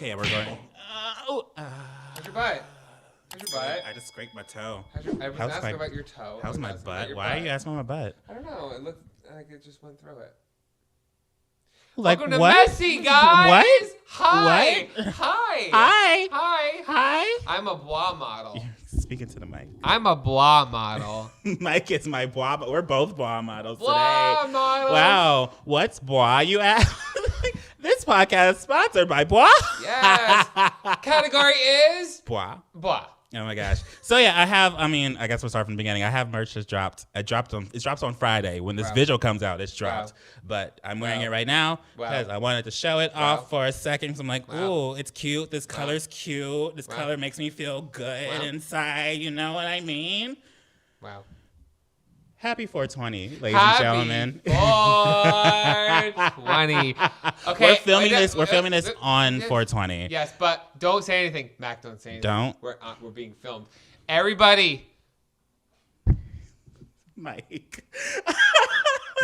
Okay, we're going. How's your butt? How's your butt? I just scraped my toe. I was asking about your toe. How's my butt? Why are you asking about my butt? I don't know. It looked like it just went through it. Like Welcome to what? Messy, guys. What? Hi. What? Hi. Hi. Hi. Hi. I'm a blah model. You're speaking to the mic. I'm a blah model. Mike is my blah. We're both blah models Blah today. models. Wow. What's blah? You ask. This podcast is sponsored by blah. Yes. Category is Blah. blah. Oh my gosh. So yeah, I guess we'll start from the beginning. I have merch that's dropped. It drops on Friday. When this visual comes out, it's dropped. But I'm wearing it right now because I wanted to show it off for a second. So I'm like, ooh, it's cute. This color's cute. This color makes me feel good inside. You know what I mean? Wow. Happy 420, ladies and gentlemen. 420. Okay. We're filming this on 420. Yes, but don't say anything. Mac, don't say anything. Don't. We're being filmed. Everybody. Mike.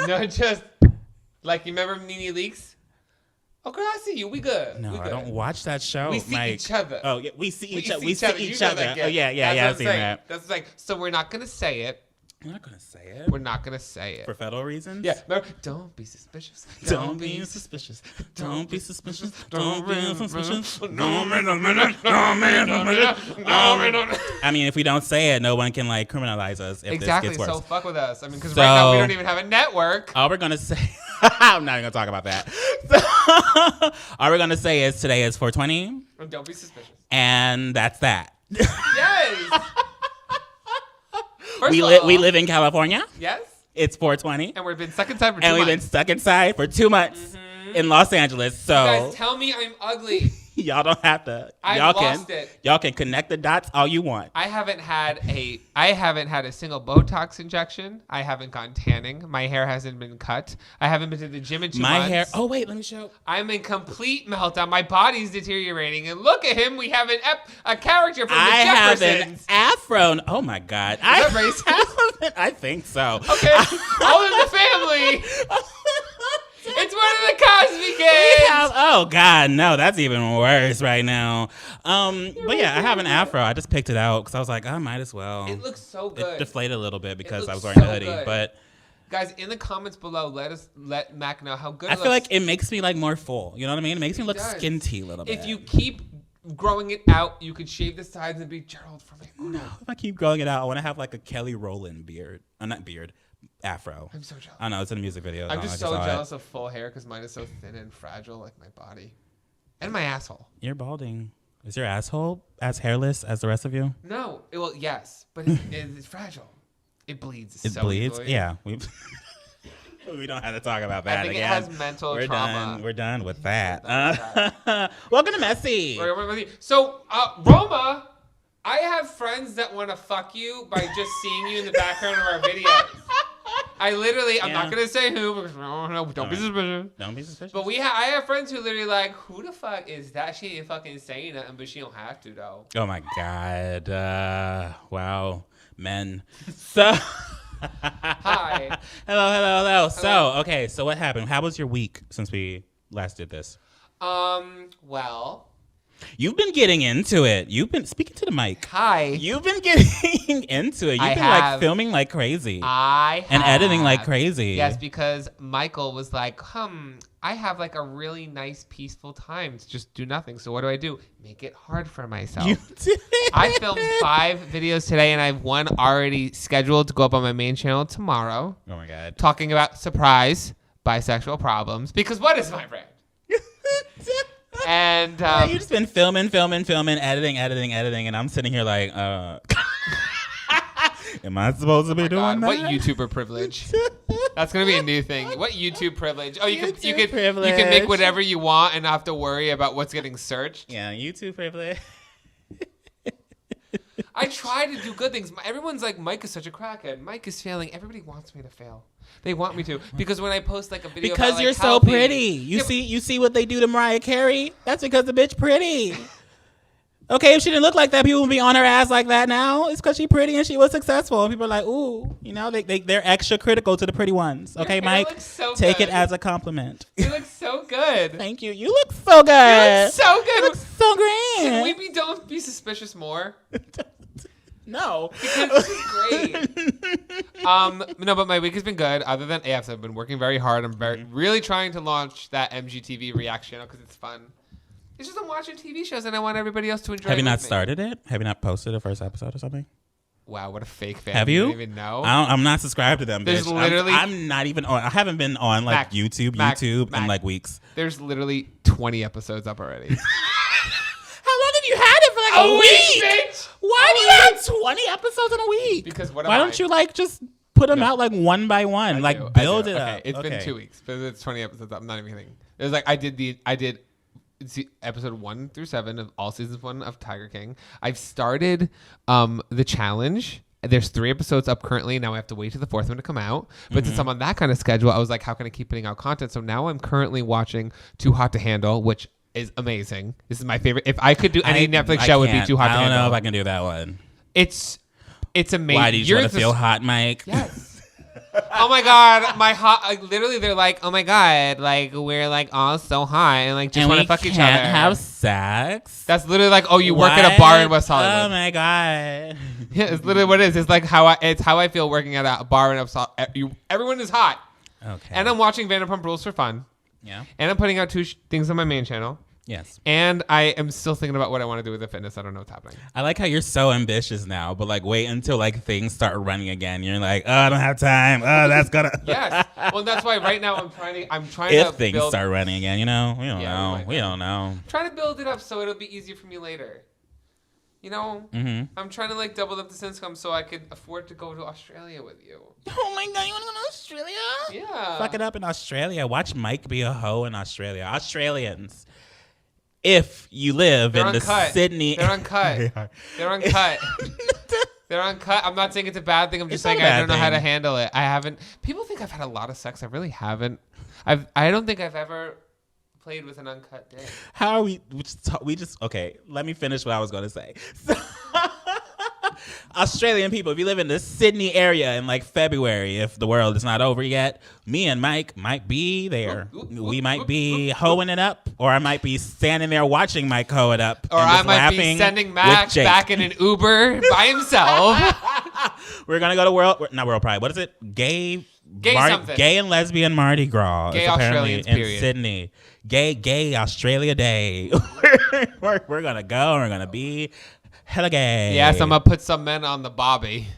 No, just like you remember Nene Leakes? Okay, I see you. We good. No, we good. I don't watch that show. We see Mike. each other. Oh, yeah, we see each other. We You see each know other. that, Oh, yeah, I've seen that. That's like, so we're not going to say it. I'm not going to say it. We're not going to say it. For federal reasons? Yeah. Remember, don't be suspicious. Don't be suspicious. Don't be suspicious. Don't be suspicious. I mean, if we don't say it, no one can like criminalize us if Exactly. this gets worse. So fuck with us. I mean, because right now we don't even have a network. All we're gonna say, I'm not even gonna talk about that. So, all we're gonna say is today is 420. Don't be suspicious. And that's that. Yes. We live in California. Yes. It's 420. And we've been stuck inside for 2 months. And we've been stuck inside for 2 months in Los Angeles. So you guys tell me I'm ugly. Y'all don't have to. Y'all can connect the dots all you want. I haven't had a single Botox injection. I haven't gone tanning. My hair hasn't been cut. I haven't been to the gym in 2 months. My hair. Oh wait, let me show. I'm in complete meltdown. My body's deteriorating. And look at him. We have a character from the I have Jeffersons. an afro. Oh my God. Is that racist? I think so. Okay. All in the family. It's one of the Cosby kids. Oh God, no, that's even worse right now. But yeah, I have an afro. I just picked it out because I was like, I might as well. It looks so good. It deflated a little bit because I was wearing a hoodie. Good. But guys, in the comments below, let Mac know how good. I feel like it makes me like more full. You know what I mean? It makes me look skinty a little bit. If you keep growing it out, you could shave the sides and be Gerald from it. No, if I keep growing it out, I want to have like a Kelly Rowland beard. Not beard. Afro. I'm so jealous. I know it's in a music video. I'm just so jealous of full hair because mine is so thin and fragile, like my body and my asshole. You're balding. Is your asshole as hairless as the rest of you? No, well, yes, but it's fragile. It bleeds. It bleeds. Yeah, we don't have to talk about that I think again. It has mental trauma. We're done with that. Welcome to Messy. So, Roma, I have friends that want to fuck you by just seeing you in the background of our videos. I'm not going to say who because don't be suspicious. Don't be suspicious. But I have friends who literally like, who the fuck is that? She ain't fucking saying nothing, but she don't have to though. Oh my God. Wow. Men. So. Hi. Hello. So, okay. So what happened? How was your week since we last did this? Well. You've been getting into it. You've been speaking to the mic. Hi. You've been getting into it. You've been like filming like crazy. And editing like crazy. Yes, because Michael was like, I have like a really nice peaceful time to just do nothing. So what do? Make it hard for myself. You did. I filmed 5 videos today and I have one already scheduled to go up on my main channel tomorrow. Oh my God. Talking about surprise bisexual problems. Because what is my brand? And you've just been filming, editing, and I'm sitting here like, am I supposed to be doing that? What YouTuber privilege? That's gonna be a new thing. What YouTube privilege? Oh, you can make whatever you want and not have to worry about what's getting searched. Yeah, YouTube privilege. I try to do good things. Everyone's like, Mike is such a crackhead. Mike is failing. Everybody wants me to fail. They want me to because when I post like a video, because about, you're like, so healthy, pretty. You see what they do to Mariah Carey? That's because the bitch pretty. Okay, if she didn't look like that, people would be on her ass like that now. It's because she's pretty and she was successful. And people are like, ooh, you know, they're extra critical to the pretty ones. Okay, Mike? Take it as a compliment. You look so good. Thank you. You look so good. You look so good. You look so great. Can we don't be suspicious more? No. Because this is great. No, but my week has been good. Other than AFs, I've been working very hard. I'm really trying to launch that MGTV reaction channel because it's fun. It's just I'm watching TV shows and I want everybody else to enjoy it. Have you not started it? Have you not posted the first episode or something? Wow, what a fake fan. Have you? I don't even know. I'm not subscribed to them. There's bitch. literally... I'm not even on. I haven't been on like YouTube in like weeks. There's literally 20 episodes up already. How long have you had it for? Like a week? Bitch. Why do you have 20 episodes in a week? Because why don't you like just put them out like one by one? Like build it up. It's been 2 weeks, but it's 20 episodes up. I'm not even kidding. It was like I did episode 1 through 7 of all seasons 1 of Tiger King. I've started the challenge. There's 3 episodes up currently. Now I have to wait for the 4th one to come out. But since I'm on that kind of schedule, I was like, how can I keep putting out content? So now I'm currently watching Too Hot to Handle, which is amazing. This is my favorite. If I could do any Netflix show, it would be Too Hot to Handle. I don't know if I can do that one. It's amazing. Why do you want to feel hot, Mike? Yes. Oh my God, literally, they're like, oh my God, like we're like all so hot and like just want to fuck each other. Can't have sex. That's literally like, oh, you work at a bar in West Hollywood. Oh my God. Yeah, it's literally what it is. It's like how I feel working at a bar in West Hollywood. Everyone is hot. Okay. And I'm watching Vanderpump Rules for fun. Yeah. And I'm putting out 2 things on my main channel. Yes. And I am still thinking about what I want to do with the fitness. I don't know what's happening. I like how you're so ambitious now, but like wait until like things start running again. You're like, oh, I don't have time. Oh, that's gonna. Yes. Well, that's why right now I'm trying if to things start running again, you know, we don't know. We don't know. I'm trying to build it up so it'll be easier for me later. You know, I'm trying to like double up this income so I could afford to go to Australia with you. Oh my God, you want to go to Australia? Yeah. Fuck it up in Australia. Watch Mike be a hoe in Australia. Australians. If you live in the Sydney... They're uncut. They're uncut. They're uncut. I'm not saying it's a bad thing. I'm just saying I don't know how to handle it. I haven't... People think I've had a lot of sex. I really haven't. I don't think I've ever played with an uncut dick. How are we... Okay, let me finish what I was going to say. Australian people, if you live in the Sydney area in like February, if the world is not over yet, me and Mike might be there. We might be hoeing it up, or I might be standing there watching Mike hoe it up. Or I might be sending Max back in an Uber by himself. We're going to go to not World Pride. What is it? Gay and lesbian Mardi Gras. Gay Australians, in Sydney. Gay Australia Day. We're going to go. We're going to be... hella gay. Yes, I'm going to put some men on the Bobby.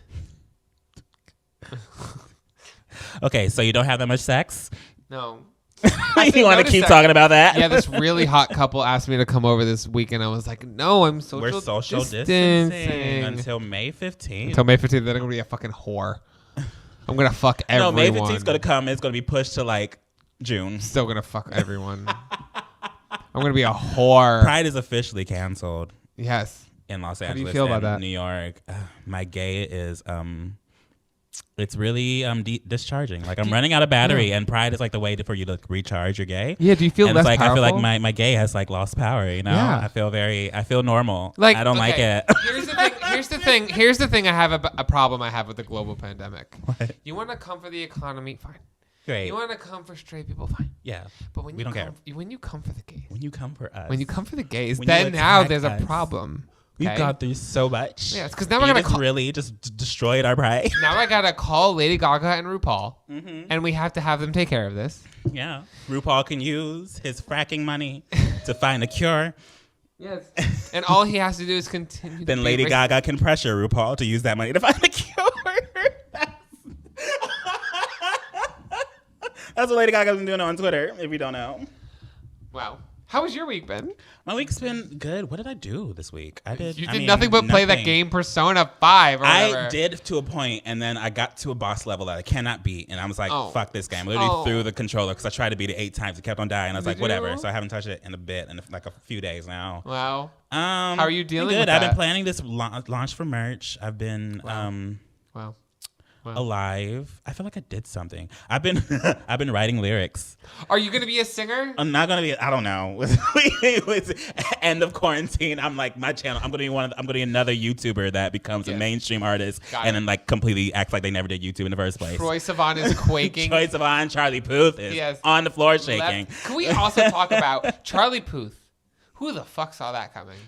Okay, so you don't have that much sex? No. You want to keep talking about that? Yeah, this really hot couple asked me to come over this weekend. I was like, no, we're social distancing. Until May 15th. Until May 15th, then I'm going to be a fucking whore. I'm going to fuck everyone. No, May 15th is going to come. It's going to be pushed to like June. Still going to fuck everyone. I'm going to be a whore. Pride is officially canceled. Yes. In Los Angeles. How do you feel about that? New York. My gay is it's really discharging. Like I'm running out of battery, and Pride is like the way for you to recharge your gay. Yeah, do you feel less like powerful? I feel like my gay has like lost power, you know? Yeah. I feel normal. Like I don't like it. Here's the thing I have a problem I have with the global pandemic. What? You want to come for the economy, fine. Great. You want to come for straight people, fine. Yeah. But when we don't care. When you come for the gays. When you come for us. When you come for the gays, then now there's a problem. We've gone through so much. Yeah, because now we're gonna really just destroyed our pride. Now I gotta call Lady Gaga and RuPaul, and we have to have them take care of this. Yeah, RuPaul can use his fracking money to find a cure. Yes, and all he has to do is continue. Then Lady Gaga can pressure RuPaul to use that money to find a cure. That's what Lady Gaga's been doing on Twitter. If you don't know. Wow. How has your week been? My week's been good. What did I do this week? You did nothing but play that game Persona 5 or whatever. I did to a point, and then I got to a boss level that I cannot beat, and I was like, fuck this game. I literally threw the controller because I tried to beat it 8 times. It kept on dying. I was like, whatever. So I haven't touched it in a bit, in like a few days now. Wow. How are you dealing with that? I've been planning this launch for merch. I've been... Wow. alive. I feel like I did something. I've been writing lyrics. Are you gonna be a singer? I'm not gonna be. I don't know. With end of quarantine, I'm like my channel. I'm gonna be another YouTuber that becomes a mainstream artist and then like completely acts like they never did YouTube in the first place. Troye Sivan is quaking. Troye Sivan, Charlie Puth is on the floor shaking. Can we also talk about Charlie Puth? Who the fuck saw that coming?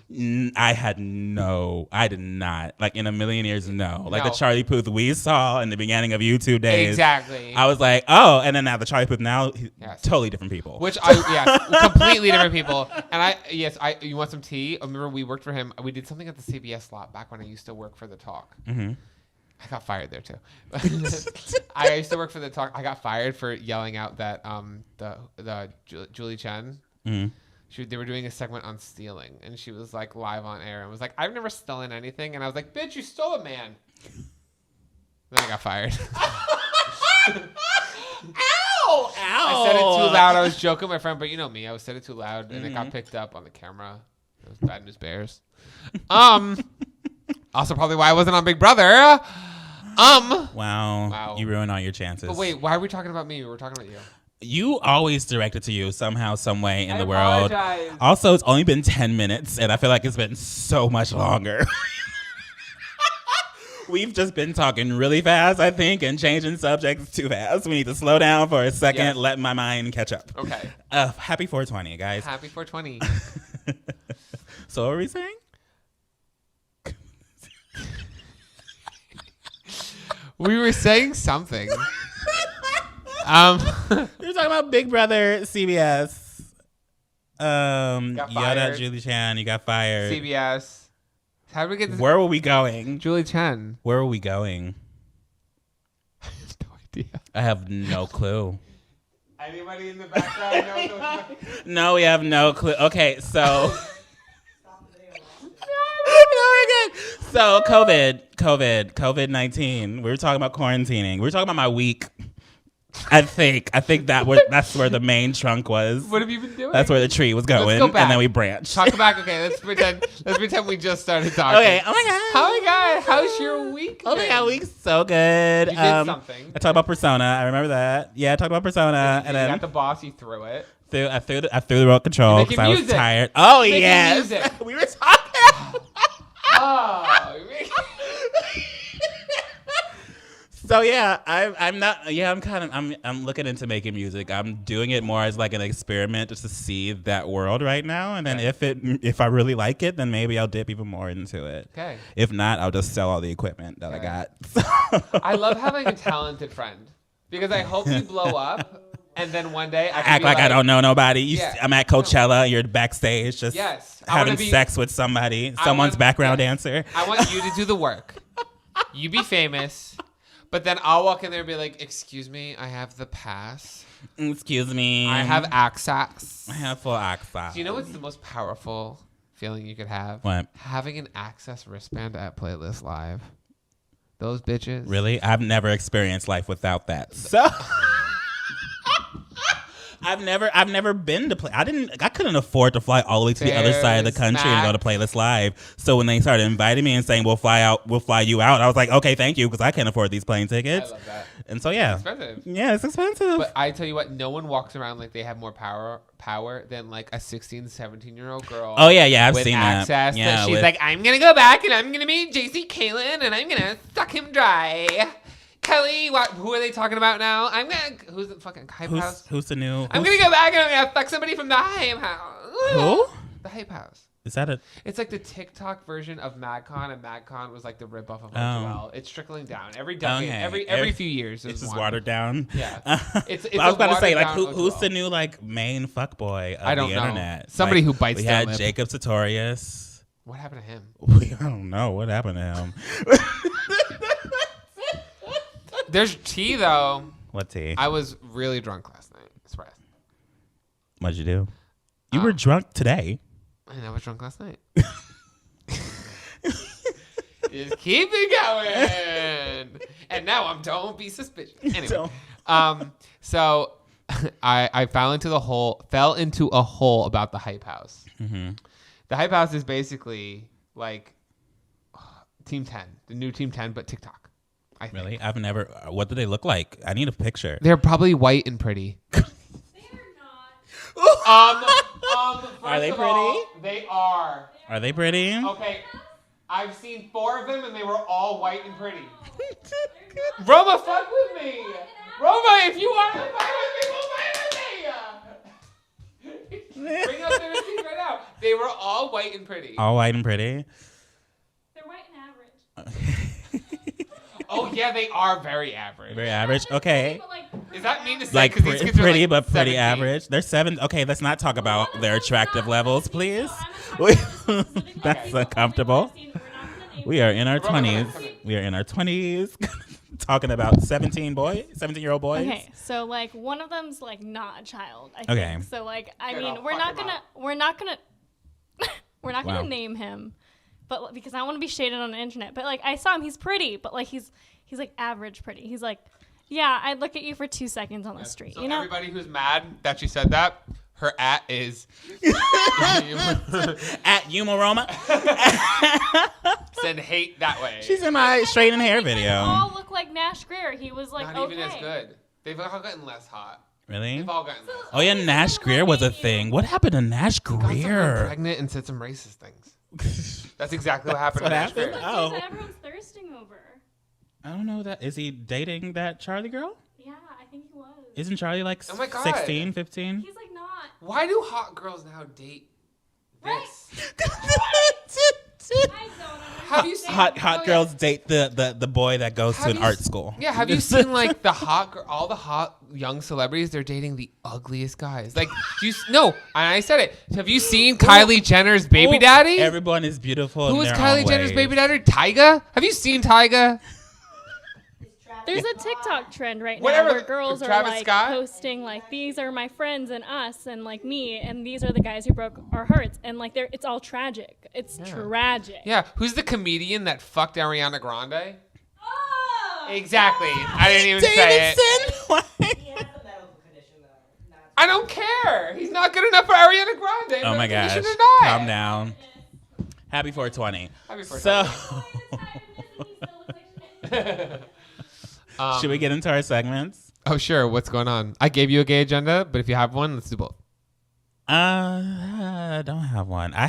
I did not. Like in a million years, no. Like the Charlie Puth we saw in the beginning of YouTube days. Exactly. I was like, oh, and then now the Charlie Puth now, totally different people. Completely different people. And you want some tea? I remember we worked for him. We did something at the CBS lot back when I used to work for The Talk. Mm-hmm. I got fired there too. I used to work for The Talk. I got fired for yelling out that the Julie Chen. Mm-hmm. They were doing a segment on stealing, and she was like live on air and was like, "I've never stolen anything," and I was like, "Bitch, you stole a man." Then I got fired. Ow! I said it too loud. I was joking with my friend, but you know me. I said it too loud, and it got picked up on the camera. It was Bad News Bears. Also probably why I wasn't on Big Brother. Wow. You ruined all your chances. But wait, why are we talking about me? We're talking about you. You always direct it to you somehow, some way in the world. Apologize. Also, it's only been 10 minutes, and I feel like it's been so much longer. We've just been talking really fast, I think, and changing subjects too fast. We need to slow down for a second, let my mind catch up. Okay. Happy 420, guys. Happy 420. So what were we saying? We were saying something. You're talking about Big Brother, CBS. Yoda, Julie Chen, you got fired. CBS. How did we get this? Where were we going? Julie Chen. Where were we going? I have no idea. I have no clue. Anybody in the background know? No, we have no clue. Okay, so. So COVID-19. We were talking about quarantining. We were talking about my week. I think that's where the main trunk was. What have you been doing? That's where the tree was going. Let's go back. And then we branched. Talk back. Okay, let's pretend we just started talking. Okay. Oh my god. How's your week? Oh my god, week's so good. You did something. I talked about Persona. I remember that. Yeah, I talked about Persona. And then you got the boss. You threw it. I threw the remote control because I was tired. Oh yes. We were talking. So yeah, I'm looking into making music. I'm doing it more as like an experiment just to see that world right now, and then if I really like it, then maybe I'll dip even more into it. Okay. If not, I'll just sell all the equipment that I got. I love having a talented friend because I hope you blow up. And then one day I act like I don't know nobody. I'm at Coachella. You're backstage, just having sex with someone's background dancer. I want you to do the work. You be famous, but then I'll walk in there and be like, "Excuse me, I have the pass. Excuse me, I have access. I have full access." Do you know what's the most powerful feeling you could have? What? Having an access wristband at Playlist Live. Those bitches. Really? I've never experienced life without that. So. I've never been to play. I couldn't afford to fly all the way to the other side of the country and go to Playlist Live. So when they started inviting me and saying we'll fly you out, I was like, okay, thank you, because I can't afford these plane tickets. I love that. And so yeah, it's expensive. Yeah, it's expensive. But I tell you what, no one walks around like they have more power than like a 16, 17-year-old girl. Oh yeah, I've with seen access that. Yeah, she's like, I'm gonna go back and I'm gonna meet JC Kalen and I'm gonna suck him dry. Kelly, who are they talking about now? Who's the fucking Hype House? Who's the new? I'm gonna go back and I'm gonna fuck somebody from the Hype House. Who? The Hype House. Is that it? It's like the TikTok version of MadCon, and MadCon was like the ripoff of Housewives. It's trickling down every decade, every few years. It's just watered down. Yeah, it's I was about to say, like, who's the new like main fuckboy of the internet? Somebody who bites. We their had lip. Jacob Sartorius. What happened to him? I don't know what happened to him. There's tea though. What tea? I was really drunk last night. Surprise. What'd you do? You were drunk today. I was drunk last night. Just keep it going. And now don't be suspicious. Anyway. So I fell into a hole about the Hype House. Mm-hmm. The Hype House is basically like Team 10, the new Team 10, but TikTok. I think. Really? I've never. What do they look like? I need a picture. They're probably white and pretty. They are not. Are they pretty? They are. Are they pretty? Okay. I've seen 4 of them and they were all white and pretty. Roma, fuck with me. Roma, if you want to fight with me, we'll fight with me. Bring up their receipts right now. They were all white and pretty. All white and pretty? They're white and average. Oh, yeah, they are very average. Very average? Okay. But, like, Is that mean to say? Like These kids are pretty, like but pretty 17. average. They're 7. Okay, let's not talk about their attractive levels, please. That's uncomfortable. We are in our 20s. We are in our 20s. Talking about 17-year-old boys. Okay, so like one of them's like not a child. I Okay. think. So like I Good, mean I'll we're fuck not him gonna name him, but because I don't want to be shaded on the internet. But like I saw him, he's pretty, but like he's like average pretty. He's like, yeah, I'd look at you for 2 seconds on the street. So you know. everybody who's mad that she said that, her @ is At Yumaroma. send hate that way. She's in my straighten hair They video. all look like Nash Greer. He was like Not okay. even as good. They've all gotten less hot. Really? They've all gotten less hot. Oh yeah, Nash Greer was a thing. What happened to Nash Got someone Greer? pregnant and said some racist things. That's exactly what happened. what to Nash happened? Greer. Oh. That everyone's thirsting over. I don't know that. Is he dating that Charlie girl? Yeah, I think he was. Isn't Charlie like Oh my God. 16, 15? He's like not. Why do hot girls now date Right. this? I don't understand. Have you seen Hot girls date the boy that goes to Have an you art s- school. Yeah, have you seen like all the hot young celebrities? They're dating the ugliest guys. Like, no, I said it. Have you seen Kylie Jenner's baby daddy? Everyone is beautiful. Who in was their Kylie own Jenner's ways. baby daddy? Tyga? Have you seen Tyga? There's a TikTok trend right Whatever, now where girls are Travis like Scott? posting like these are my friends and us and like me and these are the guys who broke our hearts and like it's all tragic. It's tragic. Yeah. Who's the comedian that fucked Ariana Grande? Oh! Exactly. I didn't even say it. He has a medical condition, though. I don't care. He's not good enough for Ariana Grande. Oh my medical gosh. condition or not. Calm down. Happy 420. Happy 420. So, should we get into our segments? Oh, sure. What's going on? I gave you a gay agenda, but if you have one, let's do both. I don't have one. I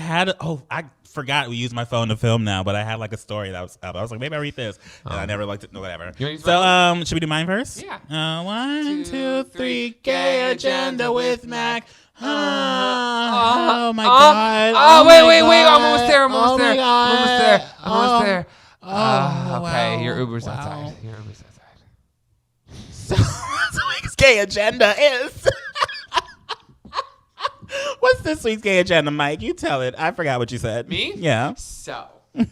forgot we use my phone to film now, but I had like a story that was up. I was like, maybe I read this. And I never looked at whatever. You wanna use So, should we do mine first? Yeah. 1, 2, 3, gay agenda with Mac. Oh my God. Oh, wait. my I'm God. almost there. I'm almost Oh there. my God. I'm almost there. Oh, Okay, wow. your Uber's Wow. outside. Your Uber's outside. So, this week's gay agenda is. What's this week's gay agenda, Mike? You tell it. I forgot what you said. Me? Yeah. So, hold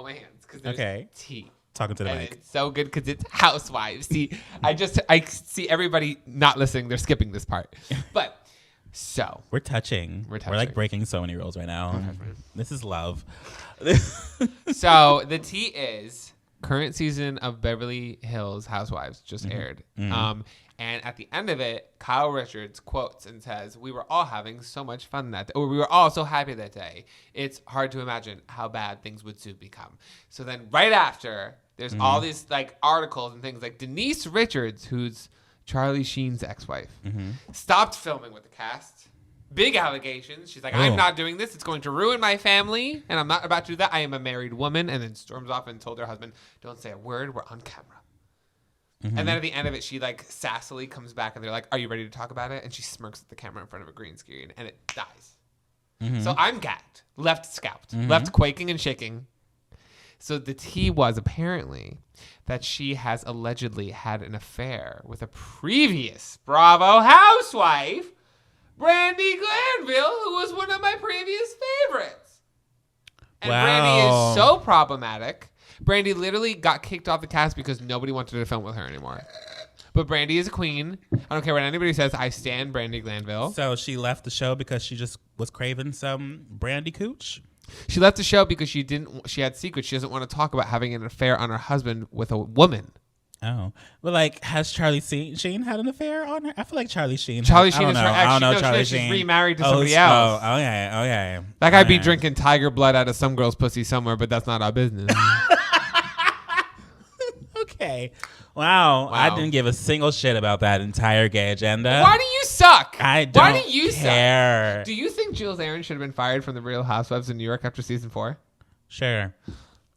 my hands, because there's Okay. tea. Talking to the And mic. it's so good because it's Housewives. See, I see everybody not listening. They're skipping this part. But, so. We're touching. We're touching. like breaking so many rules right now. This is love. So, the tea is current season of Beverly Hills Housewives just aired. And at the end of it, Kyle Richards quotes and says, "We were all having so much fun that day, or we were all so happy that day. It's hard to imagine how bad things would soon become." So then right after, there's all these like articles and things like Denise Richards, who's Charlie Sheen's ex-wife, stopped filming with the cast. Big allegations. She's like, "I'm Oh. not doing this. It's going to ruin my family, and I'm not about to do that. I am a married woman." And then storms off and told her husband, "Don't say a word. We're on camera." And then at the end of it, she like sassily comes back and they're like, "Are you ready to talk about it?" And she smirks at the camera in front of a green screen and it dies. So I'm gagged, left scalped, left quaking and shaking. So the tea was apparently that she has allegedly had an affair with a previous Bravo housewife, Brandy Glanville, who was one of my previous favorites. And Brandy Wow. is so problematic. Brandy literally got kicked off the cast because nobody wanted to film with her anymore. But Brandy is a queen. I don't care what anybody says. I stand Brandy Glanville. So she left the show because she just was craving some brandy cooch? She left the show because she had secrets. She doesn't want to talk about having an affair on her husband with a woman. Oh. But like, has Charlie Sheen had an affair on her? I feel like Charlie Sheen. Charlie I Sheen don't is know. her I don't know ex. Charlie She's Sheen. remarried to somebody else. Oh, okay. That guy be Alright. drinking tiger blood out of some girl's pussy somewhere, but that's not our business. Okay. Wow. I didn't give a single shit about that entire gay agenda. Why do you suck? I don't Why do you care. suck? Do you think Jules Aaron should have been fired from the Real Housewives of New York after season 4? Sure.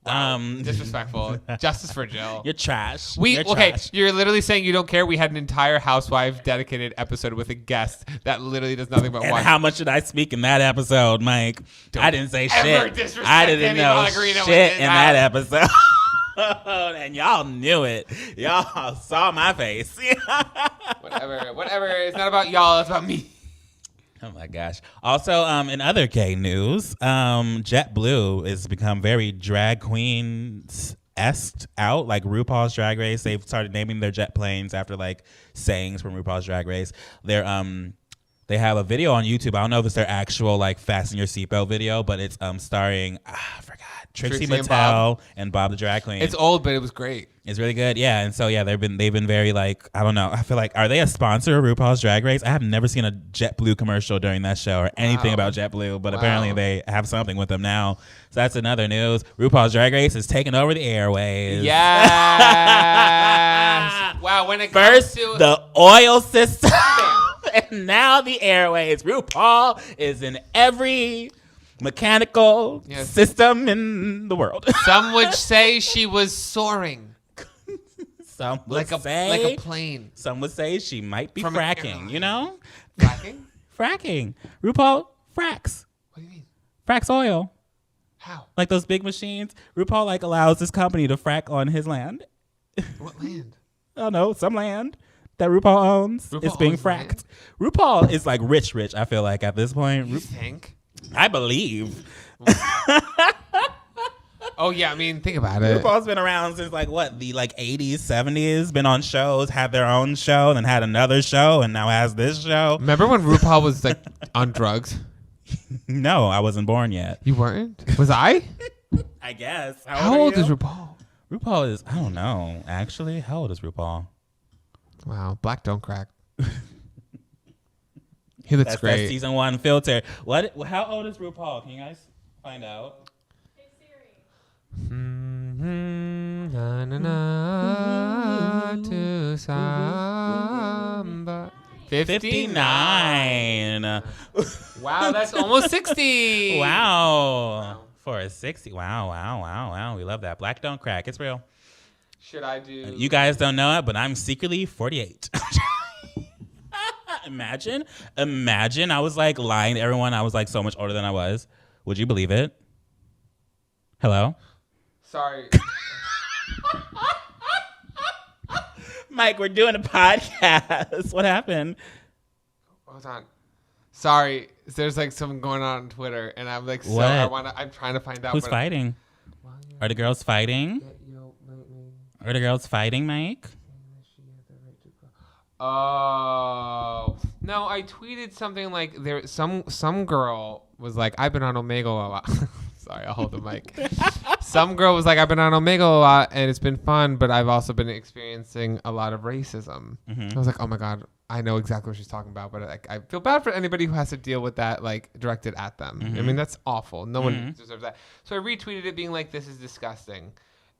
Wow. Disrespectful. Justice for Jill. You're trash. You're trash. You're literally saying you don't care. We had an entire Housewife dedicated episode with a guest that literally does nothing but watch. How much did I speak in that episode, Mike? I didn't say shit. Disrespect I didn't know shit in that episode. And y'all knew it. Y'all saw my face. Whatever. It's not about y'all. It's about me. Oh my gosh. Also, in other gay news, JetBlue has become very drag queens-esque out, like RuPaul's Drag Race. They've started naming their jet planes after like sayings from RuPaul's Drag Race. They have a video on YouTube. I don't know if it's their actual like fasten your seatbelt video, but it's starring I forgot Trixie Mattel and Bob the Drag Queen. It's old, but it was great. It's really good, yeah. And so yeah, they've been very like, I don't know. I feel like, are they a sponsor of RuPaul's Drag Race? I have never seen a JetBlue commercial during that show or anything about JetBlue, but apparently they have something with them now. So that's another news. RuPaul's Drag Race is taking over the airways. Yes. Wow. When it first comes to the oil system, and now the airways. RuPaul is in every mechanical system in the world. Some would say she was soaring. Some would like a plane. Some would say she might be fracking, you know? Fracking? Fracking. RuPaul fracks. What do you mean? Fracks oil. How? Like those big machines. RuPaul like allows this company to frack on his land. What land? I don't know, some land that RuPaul owns. It's being fracked. Land? RuPaul is like rich, I feel like, at this point. You think? I believe. Oh, yeah. I mean, think about it. RuPaul's been around since the 80s, 70s, been on shows, had their own show, then had another show, and now has this show. Remember when RuPaul was like on drugs? No, I wasn't born yet. You weren't? Was I? I guess. How old is RuPaul? RuPaul is, I don't know, actually. How old is RuPaul? Wow. Black don't crack. He looks great. That's season 1 filter. How old is RuPaul? Can you guys find out? Hey Siri. Na, na, na, to samba. 59. Wow, that's almost 60. Wow. For a 60. Wow. We love that. Black don't crack. It's real. Should I do? You guys don't know it, but I'm secretly 48. Imagine. I was like lying to everyone. I was like so much older than I was. Would you believe it? Hello? Sorry. Mike, we're doing a podcast. What happened? Hold on. Sorry. There's like something going on Twitter, and I'm like, what? I'm trying to find out. Who's fighting? Are the girls fighting? Are the girls fighting, Mike? Oh no! I tweeted something like there. Some girl was like, "I've been on Omegle a lot." Sorry, I'll hold the mic. Some girl was like, "I've been on Omegle a lot, and it's been fun, but I've also been experiencing a lot of racism." I was like, "Oh my god, I know exactly what she's talking about." But I feel bad for anybody who has to deal with that, like directed at them. I mean, that's awful. No one deserves that. So I retweeted it, being like, "This is disgusting."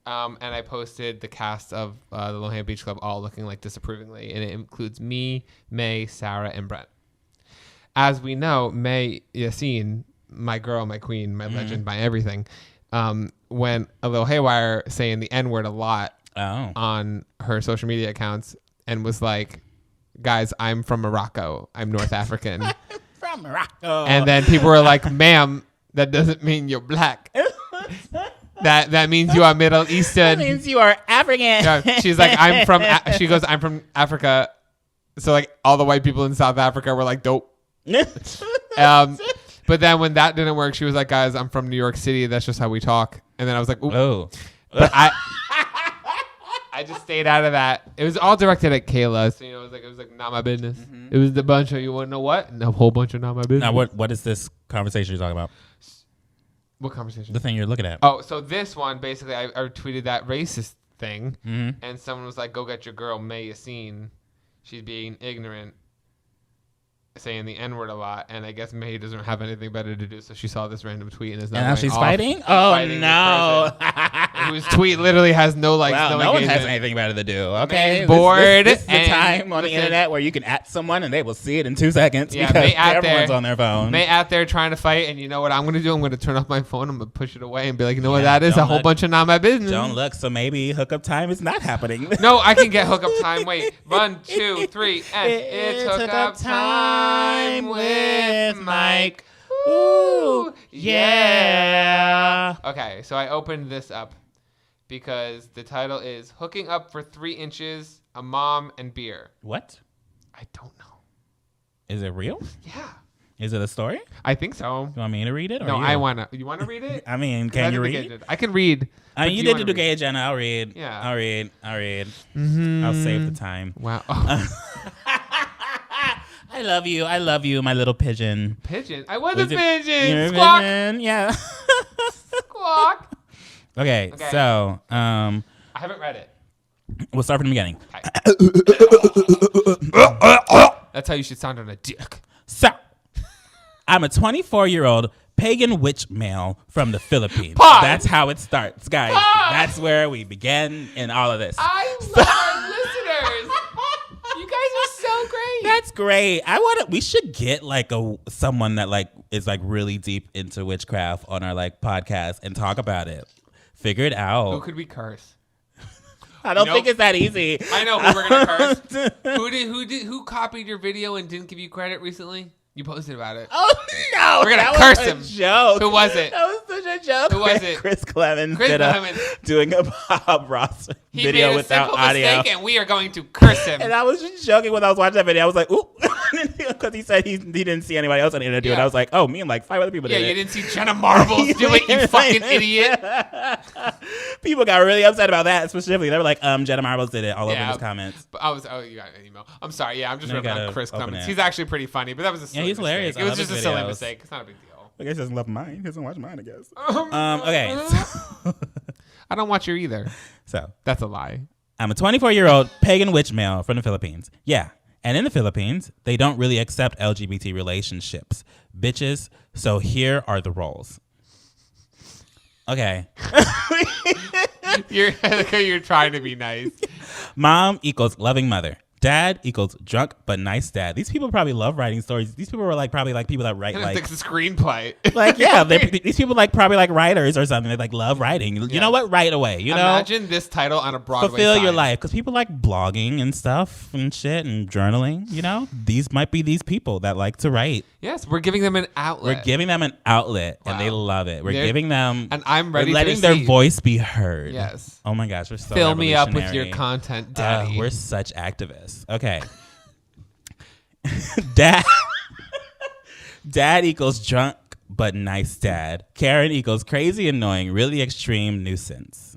And I posted the cast of the Lohan Beach Club all looking like disapprovingly, and it includes me, May, Sarah, and Brent. As we know, May Yassine, my girl, my queen, my legend, my everything, went a little haywire saying the N-word a lot on her social media accounts and was like, guys, I'm from Morocco. I'm North African. From Morocco. And then people were like, ma'am, that doesn't mean you're black. That means you are Middle Eastern. That means you are African. Yeah, she's like, I'm from Africa. So like all the white people in South Africa were like, dope. But then when that didn't work, she was like, guys, I'm from New York City. That's just how we talk. And then I was like, ooh. Oh. But I just stayed out of that. It was all directed at Kayla. So, it was like not my business. It was the bunch of, you want to know what? And a whole bunch of not my business. Now, what is this conversation you're talking about? What conversation? The thing you're looking at. Oh, so this one, basically, I tweeted that racist thing. And someone was like, go get your girl, May Yassine. She's being ignorant, saying the N-word a lot. And I guess May doesn't have anything better to do. So she saw this random tweet and is now she's off, fighting? Oh, fighting no. whose tweet literally has no likes, well, no no one engagement. has anything better to do. Okay, Man's bored. This is the and time on the internet where you can at someone and they will see it in 2 seconds Yeah, because May out everyone's there, on their phone. May out there trying to fight, and you know what I'm going to do? I'm going to turn off my phone. I'm going to push it away and be like, you know what that is? A whole bunch of not my business. Don't look. So maybe hookup time is not happening. No, I can get hookup time. Wait, 1, 2, 3, and it's hookup time with Mike. Ooh, yeah. Okay, so I opened this up because the title is Hooking Up for 3 Inches, a Mom and Beer. What? I don't know. Is it real? Yeah. Is it a story? I think so. You want me to read it? Or No, you? I want to. You want to read it? I mean, can you read? I can read. I mean, you did do gay, Jenna. I'll read. Yeah. I'll read. Mm-hmm. I'll save the time. Wow. Oh. I love you, my little pigeon. Pigeon? I was a pigeon. You're a Squawk. pigeon? Yeah. Squawk. Okay, so I haven't read it. we'll start from the beginning. That's how you should sound on a dick. So, I'm a 24-year-old pagan witch male from the Philippines. Pause. That's how it starts, guys. Pause. That's where we begin in all of this. I love our listeners. You guys are so great. That's great. We should get like someone that like is like really deep into witchcraft on our like podcast and talk about it. Figure it out. Who could we curse? I don't think it's that easy. I know who we're gonna curse. Who copied your video and didn't give you credit recently? You posted about it. Oh no! We're gonna that curse was a him. Joke. Who was it? That was such a joke. Who was it? Chris Clemens Chris did Clemens. doing a Bob Ross He video made a without simple audio. mistake, and we are going to curse him. And I was just joking when I was watching that video. I was like, ooh, because he said he didn't see anybody else on the internet do it. Yeah. I was like, oh, me and like 5 other people Yeah, did it. you didn't see Jenna Marbles do it, you fucking idiot. People got really upset about that specifically. They were like, Jenna Marbles did it all over his comments. But you got an email. I'm sorry. Yeah, I'm just Now you ripping on gotta Chris open Clemens. it. He's actually pretty funny, but that was a silly he's hilarious. mistake. It I was love just a his silly videos. mistake. It's not a big deal. I guess he doesn't love mine. He doesn't watch mine, I guess. Okay. So, I don't watch your either. so That's a lie. I'm a 24-year-old pagan witch male from the Philippines. Yeah. And in the Philippines, they don't really accept LGBT relationships. Bitches. So here are the roles. Okay. You're trying to be nice. Mom equals loving mother. Dad equals drunk but nice dad. These people probably love writing stories. These people were like probably like people that write like It's a screenplay. like yeah. These people like probably like writers or something. They like love writing. You know what? Right away. You know. Imagine this title on a Broadway. Fulfill your sign. life because people like blogging and stuff and shit and journaling. You know, these might be these people that like to write. Yes, we're giving them an outlet. We're giving them an outlet and they Wow. love it. We're They're- giving them and I'm ready we're to letting their receive. voice be heard. Yes. Oh my gosh, we're so Fill me up with your revolutionary. content, daddy. We're such activists. Okay. Dad equals drunk but nice dad. Karen equals crazy, annoying, really extreme nuisance.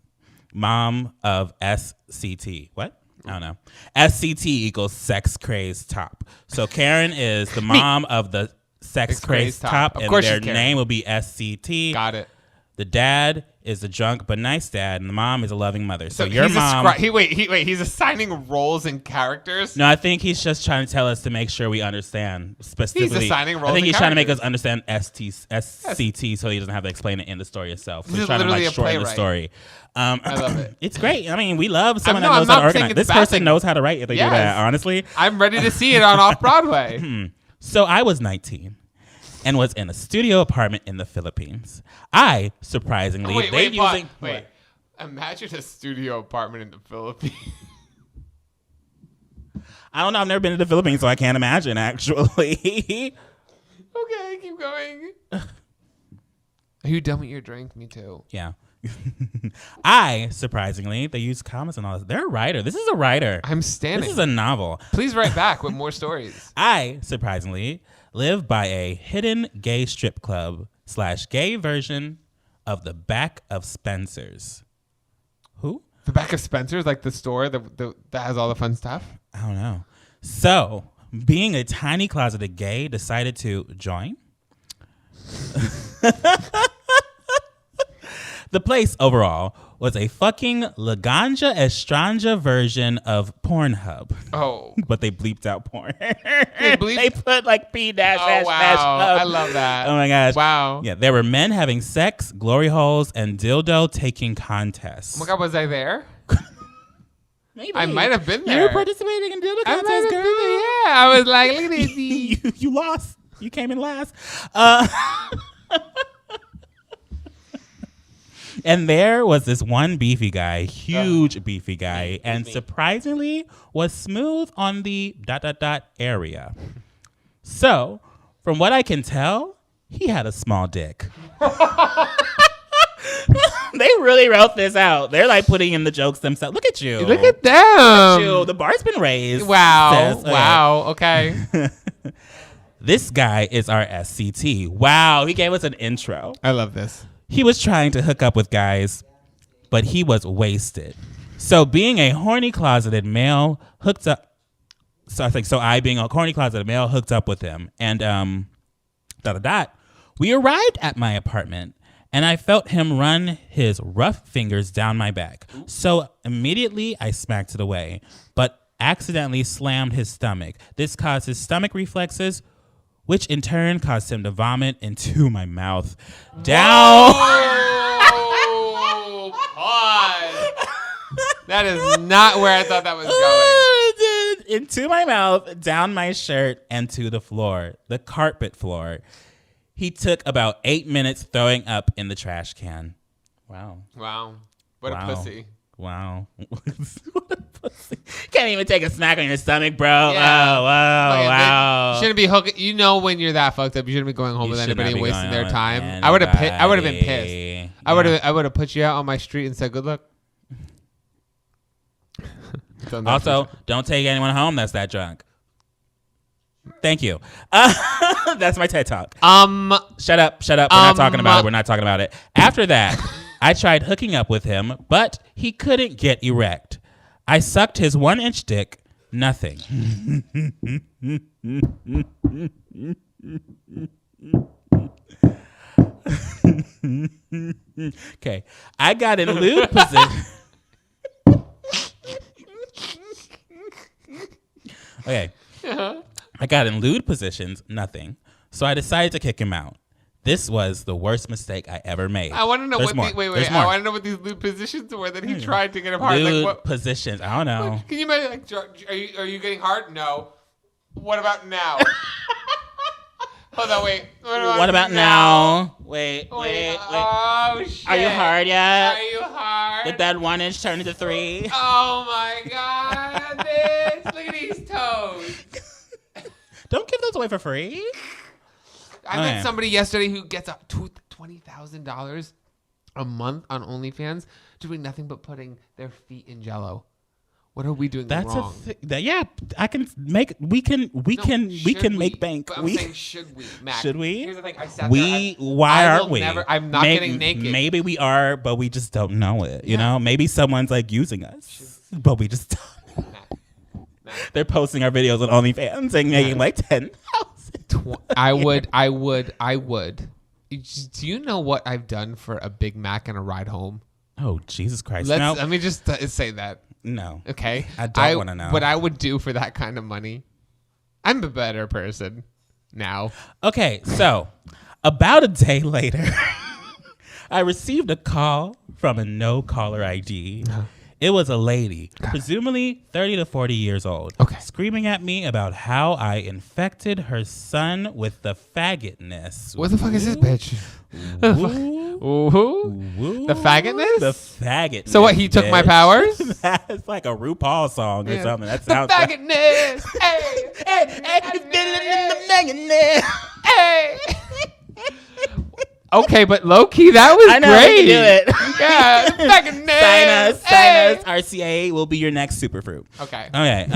Mom of SCT. What? I don't know. SCT equals sex crazed top. So Karen is the mom of the sex crazed top, Of and course their she's Karen. name will be SCT. Got it. The dad is a drunk but nice dad, and the mom is a loving mother. So your he's mom. wait. He's assigning roles and characters. No, I think he's just trying to tell us to make sure we understand specifically. He's assigning roles I think and he's trying to make us characters. understand SCT so he doesn't have to explain it in the story itself. So This he's is trying to literally like a shorten the playwright. story. I love it. It's great. I mean, we love someone no, that I'm knows how not to saying organize. it's This a bad person thing. knows how to write if they do Yes. that, honestly. I'm ready to see it on Off Broadway. So I was 19 and was in a studio apartment in the Philippines. I, surprisingly, Wait. Imagine a studio apartment in the Philippines. I don't know. I've never been to the Philippines, so I can't imagine, actually. Okay, keep going. Are you done with your drink? Me too. Yeah. Surprisingly, they use commas and all this. They're a writer. This is a writer. I'm standing. This is a novel. Please write back with more stories. I, surprisingly, live by a hidden gay strip club / gay version of the back of Spencer's. Who? The back of Spencer's, like the store that has all the fun stuff. I don't know. So, being a tiny closeted gay, decided to join. The place overall was a fucking Laganja Estranja version of Pornhub. Oh. But they bleeped out porn. They put like P dash Oh, dash wow. dash hub. I love that. Oh my gosh. Wow. Yeah, there were men having sex, glory holes, and dildo taking contests. Oh my God, was I there? Maybe. I might have been there. You were participating in dildo I contests, might have girl. been there. Yeah, I was like, look at this. you lost. You came in last. And there was this one beefy guy, huge beefy guy, and surprisingly was smooth on the ... area. So, from what I can tell, he had a small dick. They really wrote this out. They're like putting in the jokes themselves. Look at you. Look at them. Look at you. The bar's been raised. Wow. Sis. Okay. Wow. Okay. This guy is our SCT. Wow. He gave us an intro. I love this. He was trying to hook up with guys, but he was wasted. So being a horny closeted male hooked up. So I being a horny closeted male hooked up with him. And we arrived at my apartment. And I felt him run his rough fingers down my back. So immediately I smacked it away, but accidentally slammed his stomach. This caused his stomach reflexes, which in turn caused him to vomit into my mouth. Down. Whoa, pause. That is not where I thought that was going. Into my mouth, down my shirt, and to the floor, the carpet floor. He took about 8 minutes throwing up in the trash can. Wow. Wow. What a pussy. Wow. What a pussy. Can't even take a snack on your stomach, bro. Yeah. Oh, wow. Okay, wow. You shouldn't be hooking. You know when you're that fucked up, you shouldn't be going home You with should anybody not be wasting going their out with time. I would have been pissed. anybody. I would have put you out on my street and said good luck. Also, don't take anyone home that's that drunk. Thank you. That's my TED Talk. Shut up. We're not talking about it. After that, I tried hooking up with him, but he couldn't get erect. I sucked his 1-inch dick. Nothing. Okay. I got in lewd position. Okay. I got in lewd positions, nothing. So I decided to kick him out. This was the worst mistake I ever made. I want to know There's what more. I want to know what these lewd positions were that he tried to get apart. Lewd Like what positions. I don't know. Can you imagine? Like, are you getting hard? No. What about now? Hold on, wait. What about now? Wait. Oh shit. Are you hard yet? Are you hard? Did that 1-inch turn into 3? Oh my god, bitch! Look at these toes. Don't give those away for free. I met somebody yesterday who gets up to $20,000 a month on OnlyFans doing nothing but putting their feet in Jello. What are we doing wrong? Yeah, I can make. We can make bank. But I'm saying, should we, Mac? Should we? Here's the thing. I sat Why aren't we? I'm not getting naked. Maybe we are, but we just don't know it. You know, maybe someone's like using us, but we just don't. They're posting our videos on OnlyFans and making like 10,000. I would. Do you know what I've done for a Big Mac and a ride home? Oh, Jesus Christ! Let me just say that. No. Okay. I don't want to know. What I would do for that kind of money. I'm a better person now. Okay, so about a day later, I received a call from a no-caller ID. It was a lady, presumably 30 to 40 years old, screaming at me about how I infected her son with the faggotness. What the fuck is this bitch? Ooh. The faggotness? The faggotness. So what, he took my powers? That's like a RuPaul song or something. That sounds the faggotness. Hey, hey. Okay, but low key, that was I know, great. Do it. Yeah, faggotness. Sign us. RCA will be your next superfruit. Okay. Okay.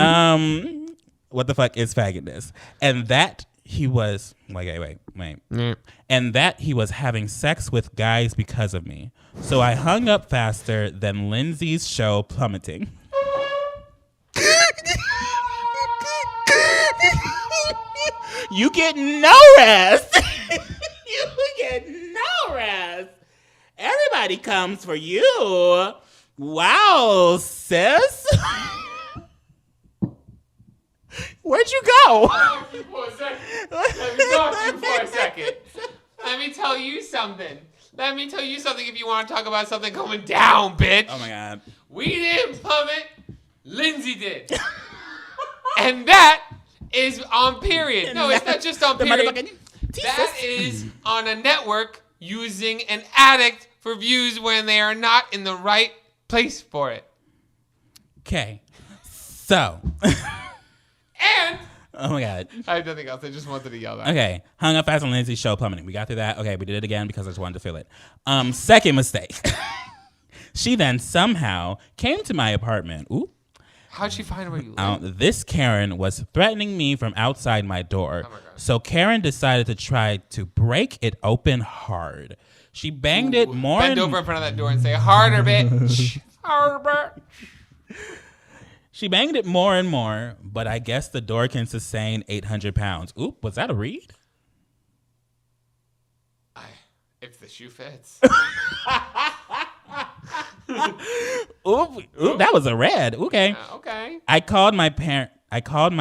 What the fuck is faggotness? And that he was wait. And that he was having sex with guys because of me. So I hung up faster than Lindsay's show plummeting. You get no rest. You get no rest. Everybody Nobody comes for you. Wow, sis. Where'd you go? Let me talk to you for a second. Let me tell you something. If you want to talk about something going down, bitch. Oh my God. We didn't plummet. Lindsay did. And that is on period. No, it's not just on period. That is on a network using an addict for views when they are not in the right place for it. Okay. So. And. Oh my God. I have nothing else. I just wanted to yell that. Okay. Hung up fast on Lindsay's show plummeting. We got through that. Okay, we did it again because I just wanted to feel it. Second mistake. She then somehow came to my apartment. Ooh. How'd she find where you live? This Karen was threatening me from outside my door. Oh my God. So Karen decided to try to break it open hard. She banged it more. Bend over in front of that door and say, harder, bitch. Harder. She banged it more and more, but I guess the door can sustain 800 pounds. Oop, was that a read? If the shoe fits. Oop, that was a red. Okay. Okay. I called my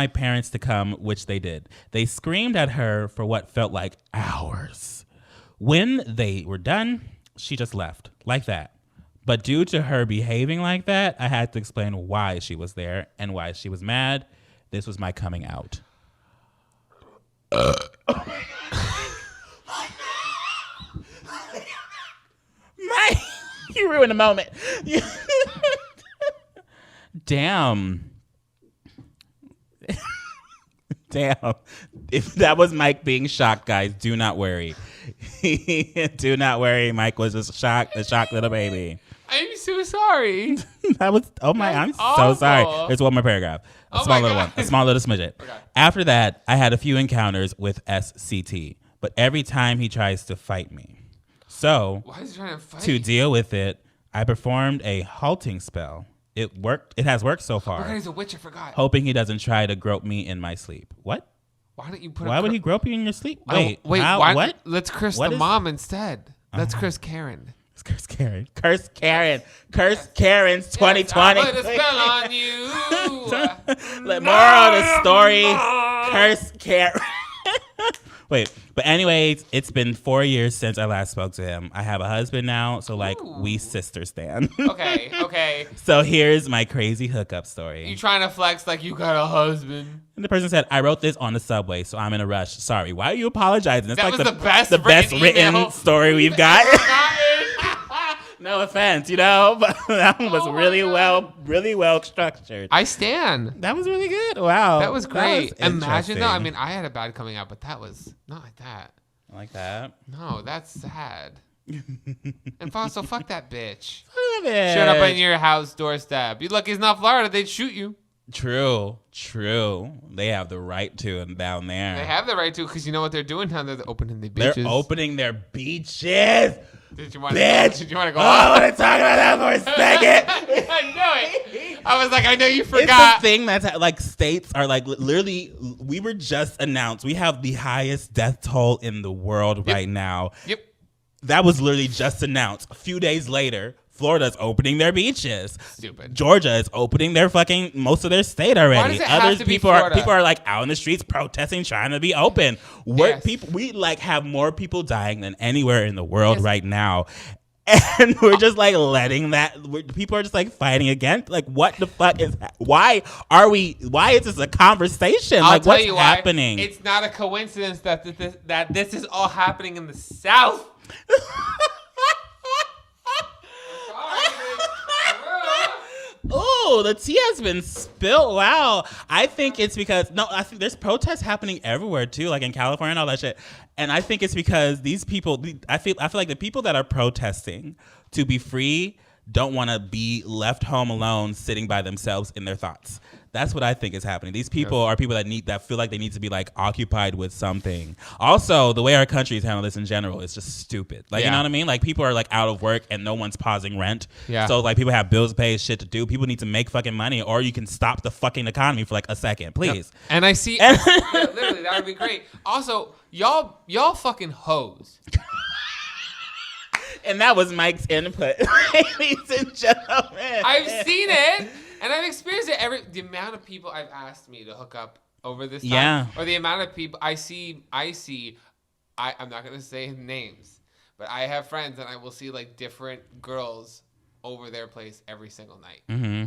parents to come, which they did. They screamed at her for what felt like hours. When they were done, she just left like that. But due to her behaving like that, I had to explain why she was there and why she was mad. This was my coming out. You ruined the moment. Damn. Damn. If that was Mike being shocked, guys, do not worry. Do not worry. Mike was just shocked, a shocked little baby. I'm so sorry. That was, oh my, I'm awful. so sorry. There's one more paragraph. A small little one. A small little smidget. Okay. After that, I had a few encounters with SCT, but every time he tries to fight me. So, why is he trying to fight? To deal with it, I performed a halting spell. It worked. It has worked so far. Oh, he's a witch. I forgot. Hoping he doesn't try to grope me in my sleep. What? Why don't you put? Why would he grope you in your sleep? Wait. How, what? Let's curse the mom instead. Let's curse Karen. Let's curse Karen. Curse Karen. Curse Karen's 2020. I put a spell on you. Moral of the story. Curse Karen. Wait, but anyways, it's been 4 years since I last spoke to him. I have a husband now, so like we sister stan. Okay. So here's my crazy hookup story. You trying to flex like you got a husband? And the person said, I wrote this on the subway, so I'm in a rush. Sorry. Why are you apologizing? It's that like was the best written story we've got. No offense, but that one was really well structured. I stand. That was really good. Wow. That was great. Imagine though, I mean, I had a bad coming out, but that was not like that. Like that? No, that's sad. And also, fuck that bitch. Fuck that bitch. Showed up on your house doorstep. You lucky it's not Florida, they'd shoot you. True. They have the right to down there. They have the right to, because you know what they're doing down there? They're opening the beaches. They're opening their beaches. Did you want Bitch. to go? Oh, I want to talk about that for a second. I knew it. I was like, I know you forgot. It's the thing that's like states are like literally. We were just announced. We have the highest death toll in the world right now. Yep. That was literally just announced. A few days later, Florida's opening their beaches. Stupid. Georgia is opening their fucking most of their state already. Why does it have to be Florida? People are like out in the streets protesting, trying to be open. We like have more people dying than anywhere in the world right now. And we're just like letting that. People are just like fighting against. Like, what the fuck is? Why is this a conversation? I'll like, tell what's you happening? Why. It's not a coincidence that this is all happening in the South. Oh, the tea has been spilled. Wow. I think it's because I think there's protests happening everywhere too, like in California and all that shit. And I think it's because these people, I feel like the people that are protesting to be free don't want to be left home alone, sitting by themselves in their thoughts. That's what I think is happening. These people are people that feel like they need to be like occupied with something. Also, the way our country is handling this in general is just stupid. Like, you know what I mean? Like, people are like out of work and no one's pausing rent. Yeah. So like people have bills to pay, shit to do. People need to make fucking money, or you can stop the fucking economy for like a second, please. Yep. And I see, literally, that would be great. Also, y'all fucking hoes. And that was Mike's input, ladies and gentlemen. I've seen it, and I've experienced it. The amount of people I've asked me to hook up over this time, or the amount of people I see. I'm not gonna say names, but I have friends, and I will see like different girls over their place every single night. Mm-hmm.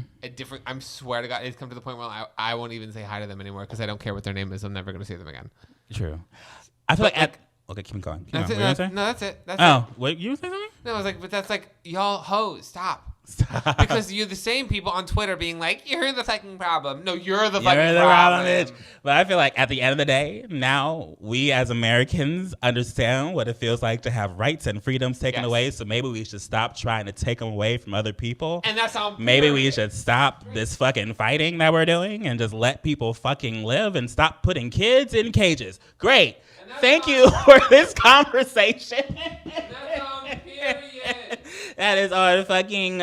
I swear to God, it's come to the point where I won't even say hi to them anymore because I don't care what their name is. I'm never gonna see them again. True. I feel like okay, keep going. That's it. What No, that's it. That's it. Wait, you were saying something? No, I was like, but that's like, y'all hoes, stop. Because you're the same people on Twitter being like, you're the fucking problem. No, you're the fucking problem. Bitch. But I feel like at the end of the day, now we as Americans understand what it feels like to have rights and freedoms taken away. So maybe we should stop trying to take them away from other people. And that's how maybe we should stop this fucking fighting that we're doing and just let people fucking live and stop putting kids in cages. Great. Thank you for this conversation. That's on period. That is on fucking ...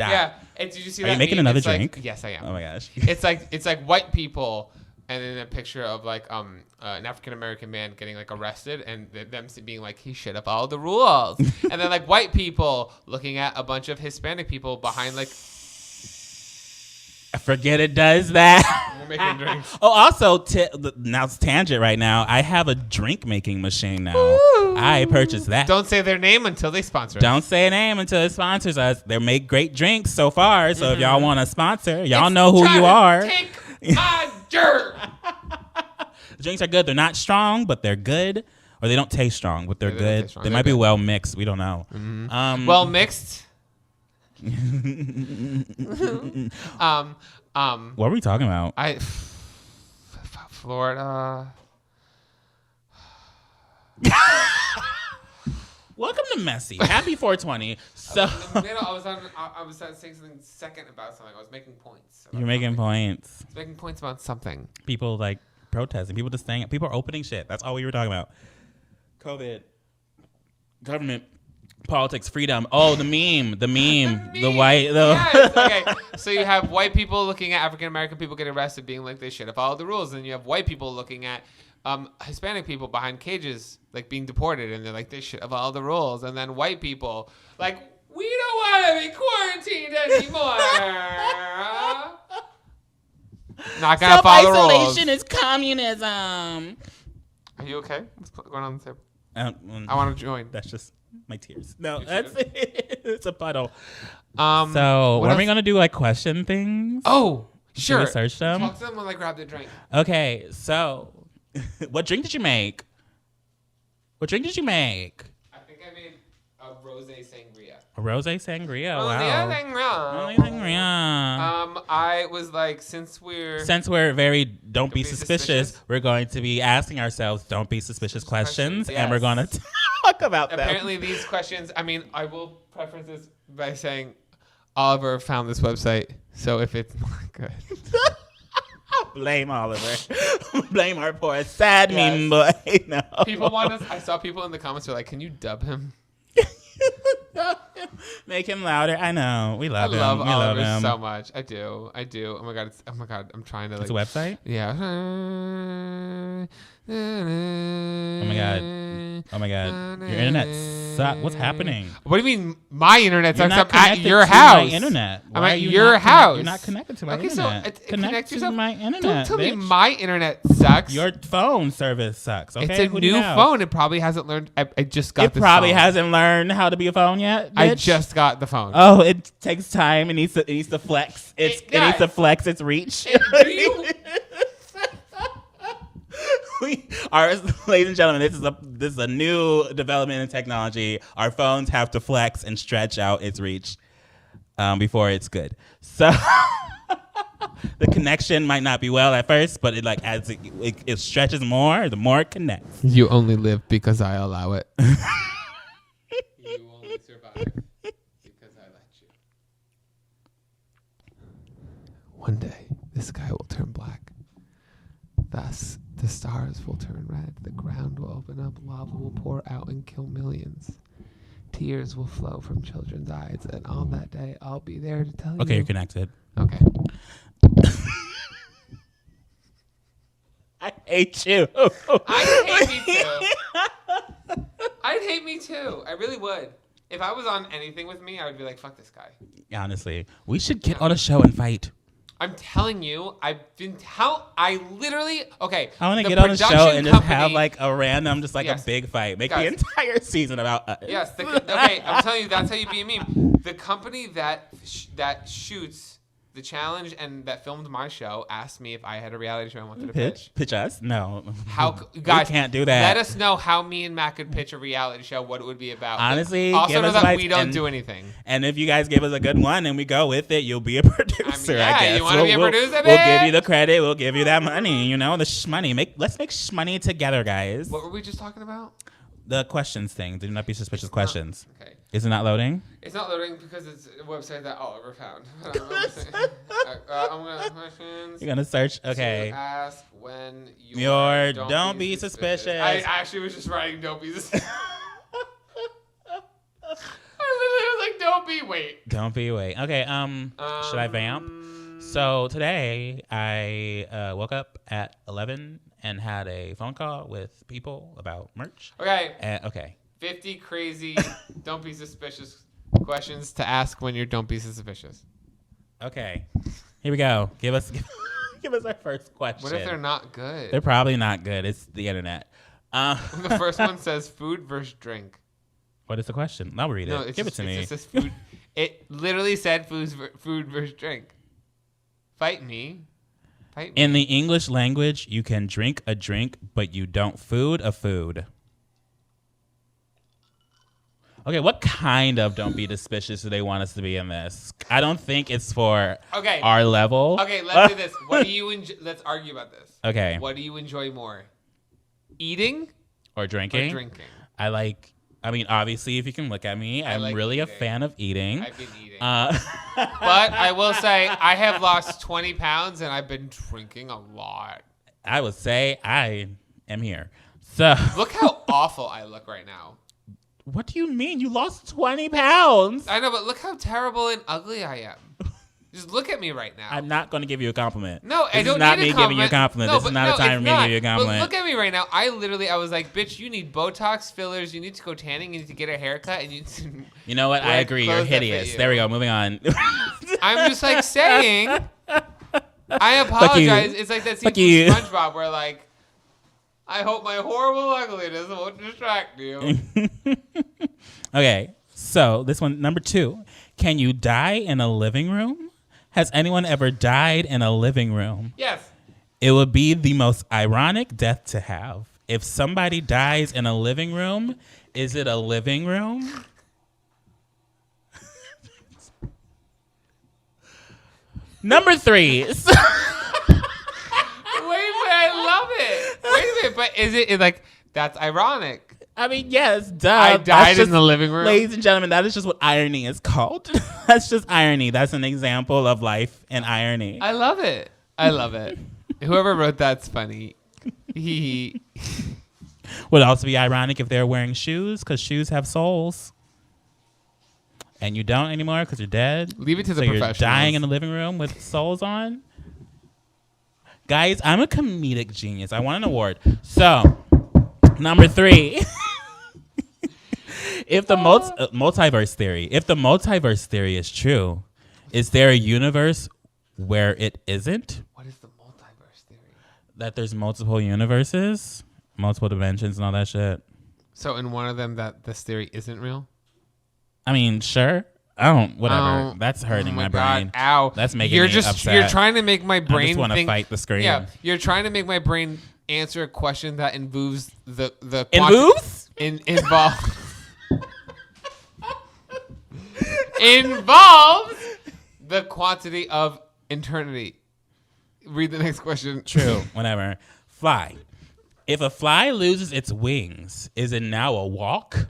Yeah. And did you see Are that you making meme? another It's like- drink? Yes, I am. Oh my gosh. It's like white people, and then a picture of like an African American man getting like arrested, and them being like, he should have followed the rules. And then like white people looking at a bunch of Hispanic people behind like. I forget it does that. We're making drinks. Oh, also, now it's tangent right now. I have a drink making machine now. Ooh. I purchased that. Don't say their name until they sponsor us. Don't say a name until it sponsors us. They make great drinks so far. So if y'all want to sponsor, y'all know who you are. Take my dirt. The drinks are good. They're not strong, but they're good. Or they don't taste strong, but they're good. They might be well mixed. We don't know. Mm-hmm. Well mixed. What were we talking about? Florida. Welcome to Messy. Happy 420. So I was saying something second about something. I was making points. You're making points. I was making points about something. People like protesting. People just saying. People are opening shit. That's all we were talking about. COVID. Government. Politics, freedom. Oh, the meme. The white. Yes, okay. So you have white people looking at African American people getting arrested, being like they should have followed the rules, and you have white people looking at Hispanic people behind cages, like being deported, and they're like they should have followed the rules, and then white people like we don't want to be quarantined anymore. Not gonna follow the rules. Self-isolation is communism. Are you okay? What's going on the table? I want to join. That's just my tears. No, that's it. It's a puddle. So what are we gonna do? Like question things? Oh, sure. Should we search them? Talk to them while I grab the drink. Okay, so what drink did you make? I think I made a rosé sangria. A rosé sangria. Rosé Wow. sangria. Rosé sangria. I was like, since we're very don't be suspicious, we're going to be asking ourselves don't be suspicious questions, yes. and we're going to talk about them. Apparently, these questions. I mean, I will preface this by saying Oliver found this website, so if it's not good. Blame Oliver. Blame our poor sad meme boy. No. People want us. I saw people in the comments who were like, "Can you dub him? Make him louder." I know. We love him. I love we Oliver love him so much. I do. Oh my god. I'm trying to like. It's a website? Yeah. Oh my god. Your internet sucks. What's happening? What do you mean my internet sucks? You're not I'm at connected your to house. My internet. I'm at your house. You're not connected to my Okay, internet. So connect to yourself. my internet. Don't tell me bitch. my internet sucks. Your phone service sucks. Okay, it's a new phone. It probably hasn't learned. I just got. It probably hasn't learned how to be a phone yet. Bitch. I just got the phone. Oh, it takes time. It needs to flex. It needs to flex its reach. Ladies and gentlemen, this is a new development in technology. Our phones have to flex and stretch out its reach before it's good. So the connection might not be well at first, but as it stretches more, the more it connects. You only live because I allow it. You only survive because I let you. One day, the sky will turn black. Thus, the stars will turn red. The ground will open up. Lava will pour out and kill millions. Tears will flow from children's eyes. And on that day, I'll be there to tell you. Okay, you're connected. Okay. I hate you. I hate you too. I I'd hate me too. I really would. If I was on anything with me, I would be like, fuck this guy. Honestly, we should get on a show and fight. I'm telling you, I literally, okay. I want to get on a show and just have like a random, just like a big fight. Make the entire season about us. Yes. Okay, I'm telling you, that's how you be a meme. The company that shoots the challenge and that filmed my show asked me if I had a reality show I wanted to pitch. Pitch us? No. Guys, we can't do that. Let us know how me and Matt could pitch a reality show, what it would be about. Honestly, also know that we don't do anything. And if you guys give us a good one and we go with it, you'll be a producer, I guess. You want to be a producer, We'll give you the credit. We'll give you that money, the shmoney. Let's make shmoney together, guys. What were we just talking about? The questions thing. Do not be suspicious questions. Okay. Is it not loading? It's not loading because it's a website that Oliver found. I'm going to questions. You're going to search? Okay. To ask when you're don't be suspicious. I actually was just writing don't be suspicious. I literally was like, don't be wait. Don't be wait. Okay, should I vamp? So today I woke up at 11 and had a phone call with people about merch. Okay. Okay. 50 crazy don't be suspicious questions to ask when you're don't be suspicious. Okay. Here we go. Give us our first question. What if they're not good? They're probably not good. It's the internet. The first one says food versus drink. What is the question? I'll read it. Give it to me. It says food. It literally said food versus drink. Fight me. In the English language, you can drink a drink, but you don't food a food. Okay, what kind of don't be suspicious do they want us to be in this? I don't think it's for our level. Okay, let's do this. What do you enjoy? Let's argue about this. Okay. What do you enjoy more? Eating or drinking? Obviously, if you can look at me, I'm really a fan of eating. I've been eating. But I will say I have lost 20 pounds and I've been drinking a lot. I would say I am here. So look how awful I look right now. What do you mean? You lost 20 pounds. I know, but look how terrible and ugly I am. Just look at me right now. I'm not going to give you a compliment. No, I don't need a compliment. This is not me giving you a compliment. No, this is not a time for me to give you a compliment. But look at me right now. I was like, bitch, you need Botox, fillers, you need to go tanning, you need to get a haircut, and you need to... You know what? I agree. You're hideous. There we go. Moving on. I'm just like saying, I apologize. It's like that scene from SpongeBob where like, I hope my horrible ugliness won't distract you. Okay, so this one, number 2. Can you die in a living room? Has anyone ever died in a living room? Yes. It would be the most ironic death to have. If somebody dies in a living room, is it a living room? Number 3. Wait, but I love it. Wait a minute, but is it like, that's ironic? I mean, yes, duh. I died in the living room. Ladies and gentlemen, that is just what irony is called. That's just irony. That's an example of life and irony. I love it. I love it. Whoever wrote that's funny. Would also be ironic if they're wearing shoes, because shoes have soles. And you don't anymore because you're dead. Leave it to the professionals. You're dying in the living room with soles on. Guys, I'm a comedic genius. I want an award. So, number 3. If the multiverse theory is true, is there a universe where it isn't? What is the multiverse theory? That there's multiple universes, multiple dimensions, and all that shit. So in one of them, that this theory isn't real? I mean, sure. Whatever. That's hurting my brain. God. Ow. That's making me upset. You're trying to make my brain I just want to fight the screen. Yeah, you're trying to make my brain answer a question that involves involves the quantity of eternity. Read the next question. True. Whatever. Fly. If a fly loses its wings, is it now a walk?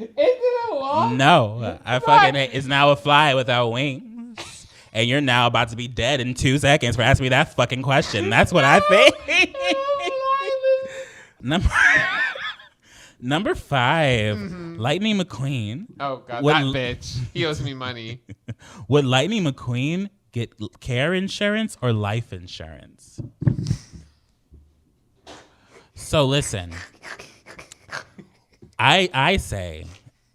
Is it a walk? No. It's now a fly without wings. And you're now about to be dead in 2 seconds for asking me that fucking question. That's what I think. Number 5, Lightning McQueen. Oh, God, that bitch. He owes me money. Would Lightning McQueen get care insurance or life insurance? So listen, I say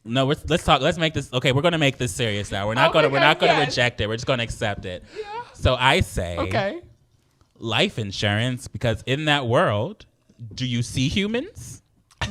no. Let's make this okay. We're gonna make this serious now. We're not gonna reject it. We're just gonna accept it. Yeah. So I say life insurance, because in that world, do you see humans?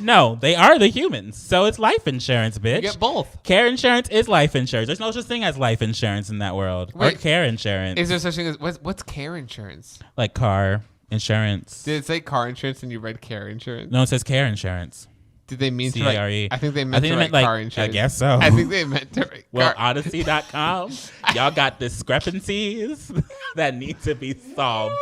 No, they are the humans. So it's life insurance, bitch. You get both. Care insurance is life insurance. There's no such thing as life insurance in that world. Wait, or care insurance. Is there such thing as what's care insurance? Like car insurance. Did it say car insurance and you read care insurance? No, it says care insurance. Did they mean C-A-R-E. to write? I think they meant to write car insurance. I guess so. I think they meant to write well, Odyssey.com, y'all got discrepancies that need to be solved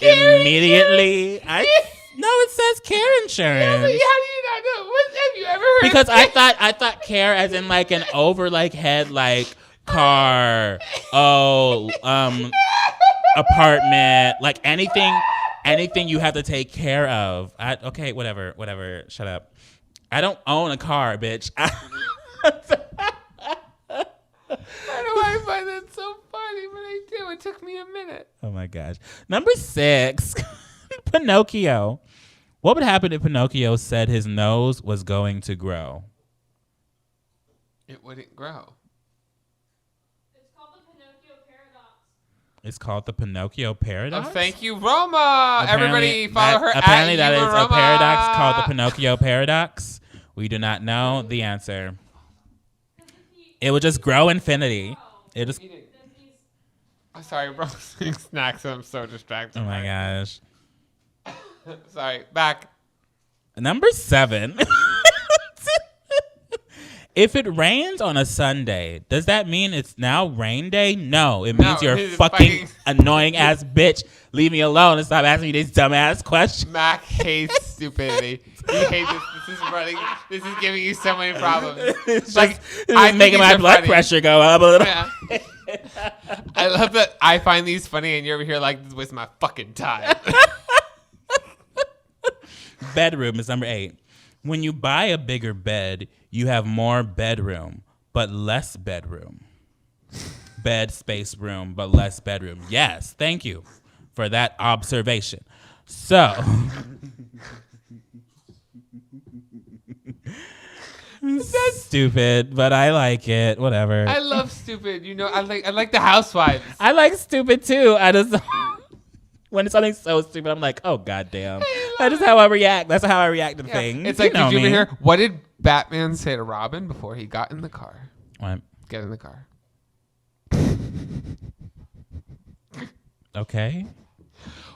immediately. No, it says care insurance. Yeah, but how do you not know? Have you ever heard? Because I thought care as in like an over like head like car, apartment, like anything you have to take care of. Okay, whatever. Shut up. I don't own a car, bitch. I don't know why I find that so funny, but I do. It took me a minute. Oh my gosh. Number 6, Pinocchio. What would happen if Pinocchio said his nose was going to grow? It wouldn't grow. It's called the Pinocchio paradox. It's called the Pinocchio paradox? Oh, thank you, Roma. Everybody follow her. Apparently that is Roma. A paradox called the Pinocchio paradox. We do not know the answer. It would just grow infinity. It just. I'm sorry, bro. Snacks. I'm so distracted. Oh my gosh. Sorry. Back. Number 7. If it rains on a Sunday, does that mean it's now rain day? No, it means you're fucking annoying ass bitch. Leave me alone and stop asking me these dumbass questions. Mac hates stupidity. He hates this. This is running. This is giving you so many problems. It's like I'm making my blood pressure go up a little. Yeah. I love that I find these funny and you're over here like, this was my fucking time. Bedroom is number 8. When you buy a bigger bed, you have more bedroom, but less bedroom. Bed, space, room, but less bedroom. Yes, thank you for that observation. So, that's stupid, but I like it. Whatever. I love stupid. You know, I like the Housewives. I like stupid too. I just when it's something so stupid, I'm like, oh goddamn. That is how I react. That's how I react to things. It's like, did you ever hear? What did Batman say to Robin before he got in the car? What? Get in the car. Okay.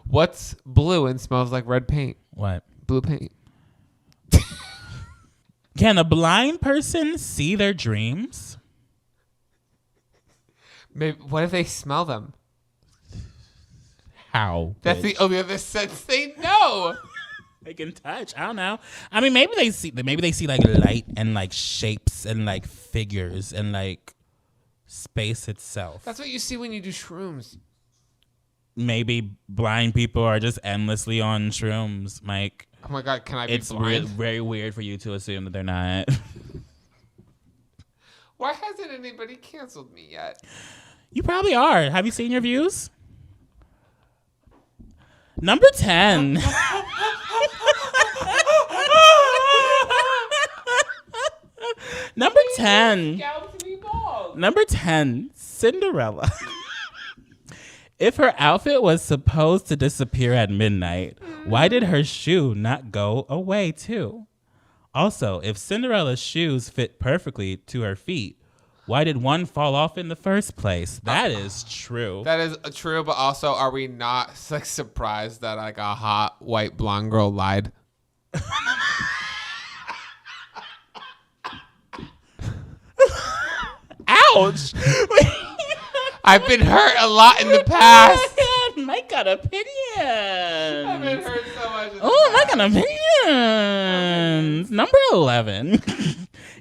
What's blue and smells like red paint? What? Blue paint. Can a blind person see their dreams? Maybe. What if they smell them? How? That's the only other sense they know. They can touch. I don't know. I mean, maybe they see like light and like shapes and like figures and like space itself. That's what you see when you do shrooms. Maybe blind people are just endlessly on shrooms, Mike. Oh my God, can I be blind? It's very weird for you to assume that they're not. Why hasn't anybody canceled me yet? You probably are. Have you seen your views? Number 10. Number 10. Number 10, Cinderella. If her outfit was supposed to disappear at midnight, why did her shoe not go away too? Also, if Cinderella's shoes fit perfectly to her feet, why did one fall off in the first place? That is true. That is true, but also, are we not like surprised that like a hot white blonde girl lied? Ouch! I've been hurt a lot in the past. Mike got opinions. I've been hurt so much. Mike got opinions. Number 11.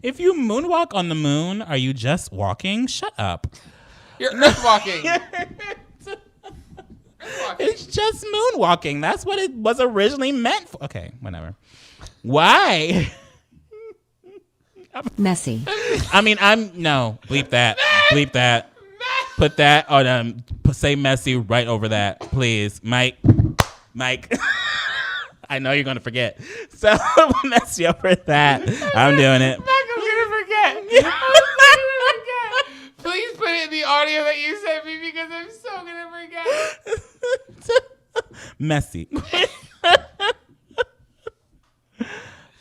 If you moonwalk on the moon, are you just walking? Shut up. You're earth walking. It's just moonwalking. That's what it was originally meant for. Okay, whatever. Why? Messy. I mean, no. Bleep that. Bleep that. Put that on. Say messy right over that, please, Mike. I know you're gonna forget, so messy over that. I'm doing it. I'm gonna forget. Please put it in the audio that you sent me because I'm so gonna forget. Messy.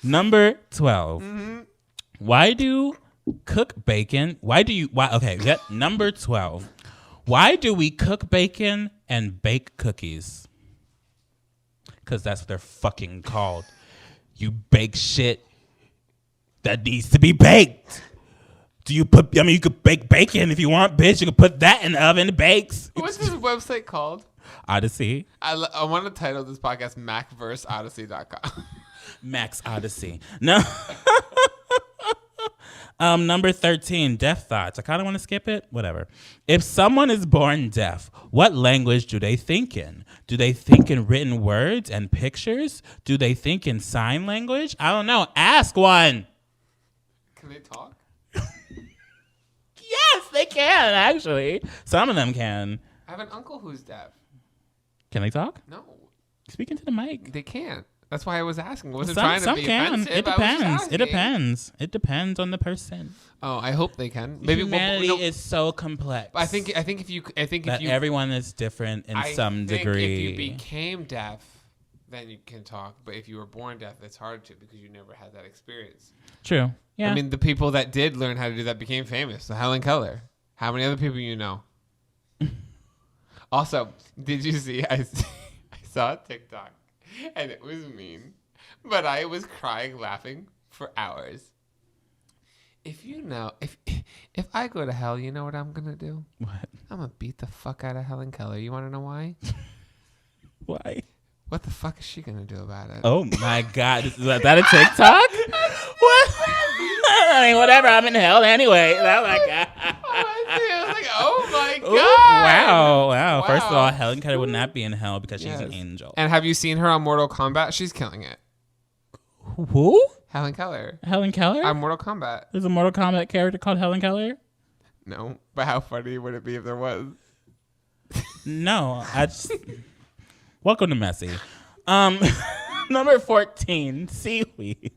Number 12. Mm-hmm. Why do cook bacon? Why? Okay, number 12. Why do we cook bacon and bake cookies? Because that's what they're fucking called. You bake shit that needs to be baked. You could bake bacon if you want, bitch. You could put that in the oven, it bakes. What's this website called? Odyssey. I want to title this podcast MacVerseOdyssey.com. Max Odyssey. No. Number 13, deaf thoughts. I kind of want to skip it. Whatever. If someone is born deaf, what language do they think in? Do they think in written words and pictures? Do they think in sign language? I don't know. Ask one. Can they talk? Yes, they can, actually. Some of them can. I have an uncle who's deaf. Can they talk? No. Speaking to the mic. They can't. That's why I was asking. I wasn't Some trying to be can. offensive. It depends. It depends. It depends on the person. Oh, I hope they can. Maybe humanity is so complex. I think if you everyone is different in some degree. If you became deaf, then you can talk. But if you were born deaf, it's hard to because you never had that experience. True. Yeah. I mean, the people that did learn how to do that became famous. So Helen Keller. How many other people you know? Also, did you see? I saw a TikTok, and it was mean, but I was crying, laughing for hours. If I go to hell, you know what I'm gonna do? What? I'm gonna beat the fuck out of Helen Keller. You want to know why? Why? What the fuck is she gonna do about it? Oh my God! Is that a TikTok? What? I mean, whatever. I'm in hell anyway. Oh my God! I was like, oh my God! Ooh, wow! First of all, Helen Keller would not be in hell because she's an angel. And have you seen her on Mortal Kombat? She's killing it. Who? Helen Keller. Helen Keller? On Mortal Kombat. There's a Mortal Kombat character called Helen Keller? No, but how funny would it be if there was? No, I just... Welcome to Messy. Number 14, seaweed.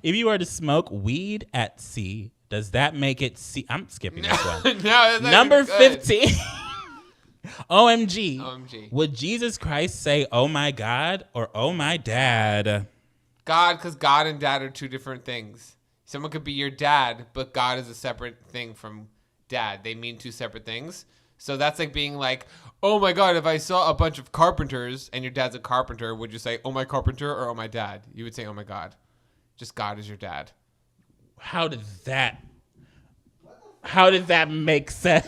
If you were to smoke weed at sea, does that make it sea? I'm skipping this one. No, Number 15. OMG. OMG. Would Jesus Christ say, oh my God, or oh my dad? God, because God and dad are two different things. Someone could be your dad, but God is a separate thing from dad. They mean two separate things. So that's like being like, oh my God, if I saw a bunch of carpenters and your dad's a carpenter, would you say, oh my carpenter or oh my dad? You would say, oh my God. Just God is your dad. How did that make sense?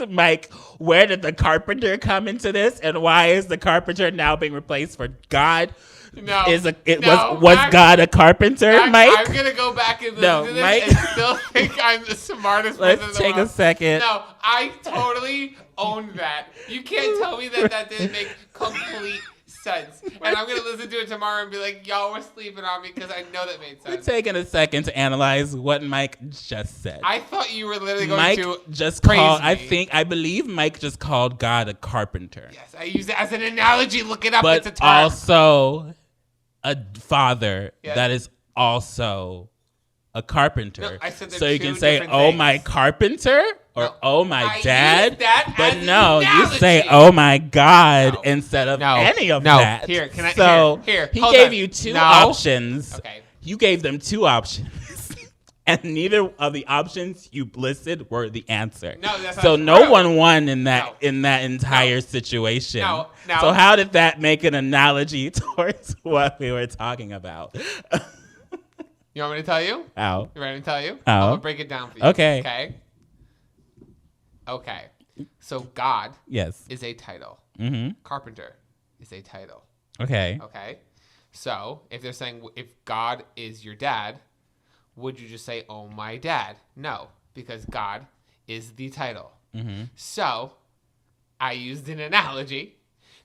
Mike, where did the carpenter come into this? And why is the carpenter now being replaced for God? No. Was God a carpenter, Mike? I'm going to go back and listen to this Mike, and still think I'm the smartest person in the world. Let's take a second. No, I totally owned that. You can't tell me that didn't make complete sense. And I'm going to listen to it tomorrow and be like, y'all were sleeping on me because I know that made sense. We're taking a second to analyze what Mike just said. I thought you were literally going to just praise called, me. I believe Mike just called God a carpenter. Yes, I use it as an analogy. Look it up. But it's a term. also a father that is also a carpenter. No, I said so you can say, oh, my carpenter, or oh, my dad. But no, you say, oh, my God, instead of any of that. Here, can I? So here, he gave you two options. Okay. You gave them two options. And neither of the options you listed were the answer. No, that's so not no one won in that entire situation. No. So how did that make an analogy towards what we were talking about? You want me to tell you? How? You ready to tell you? How? I'm going to break it down for you. Okay. Okay. So God is a title. Mm-hmm. Carpenter is a title. Okay. So if they're saying if God is your dad, would you just say, oh, my dad? No, because God is the title. Mm-hmm. So I used an analogy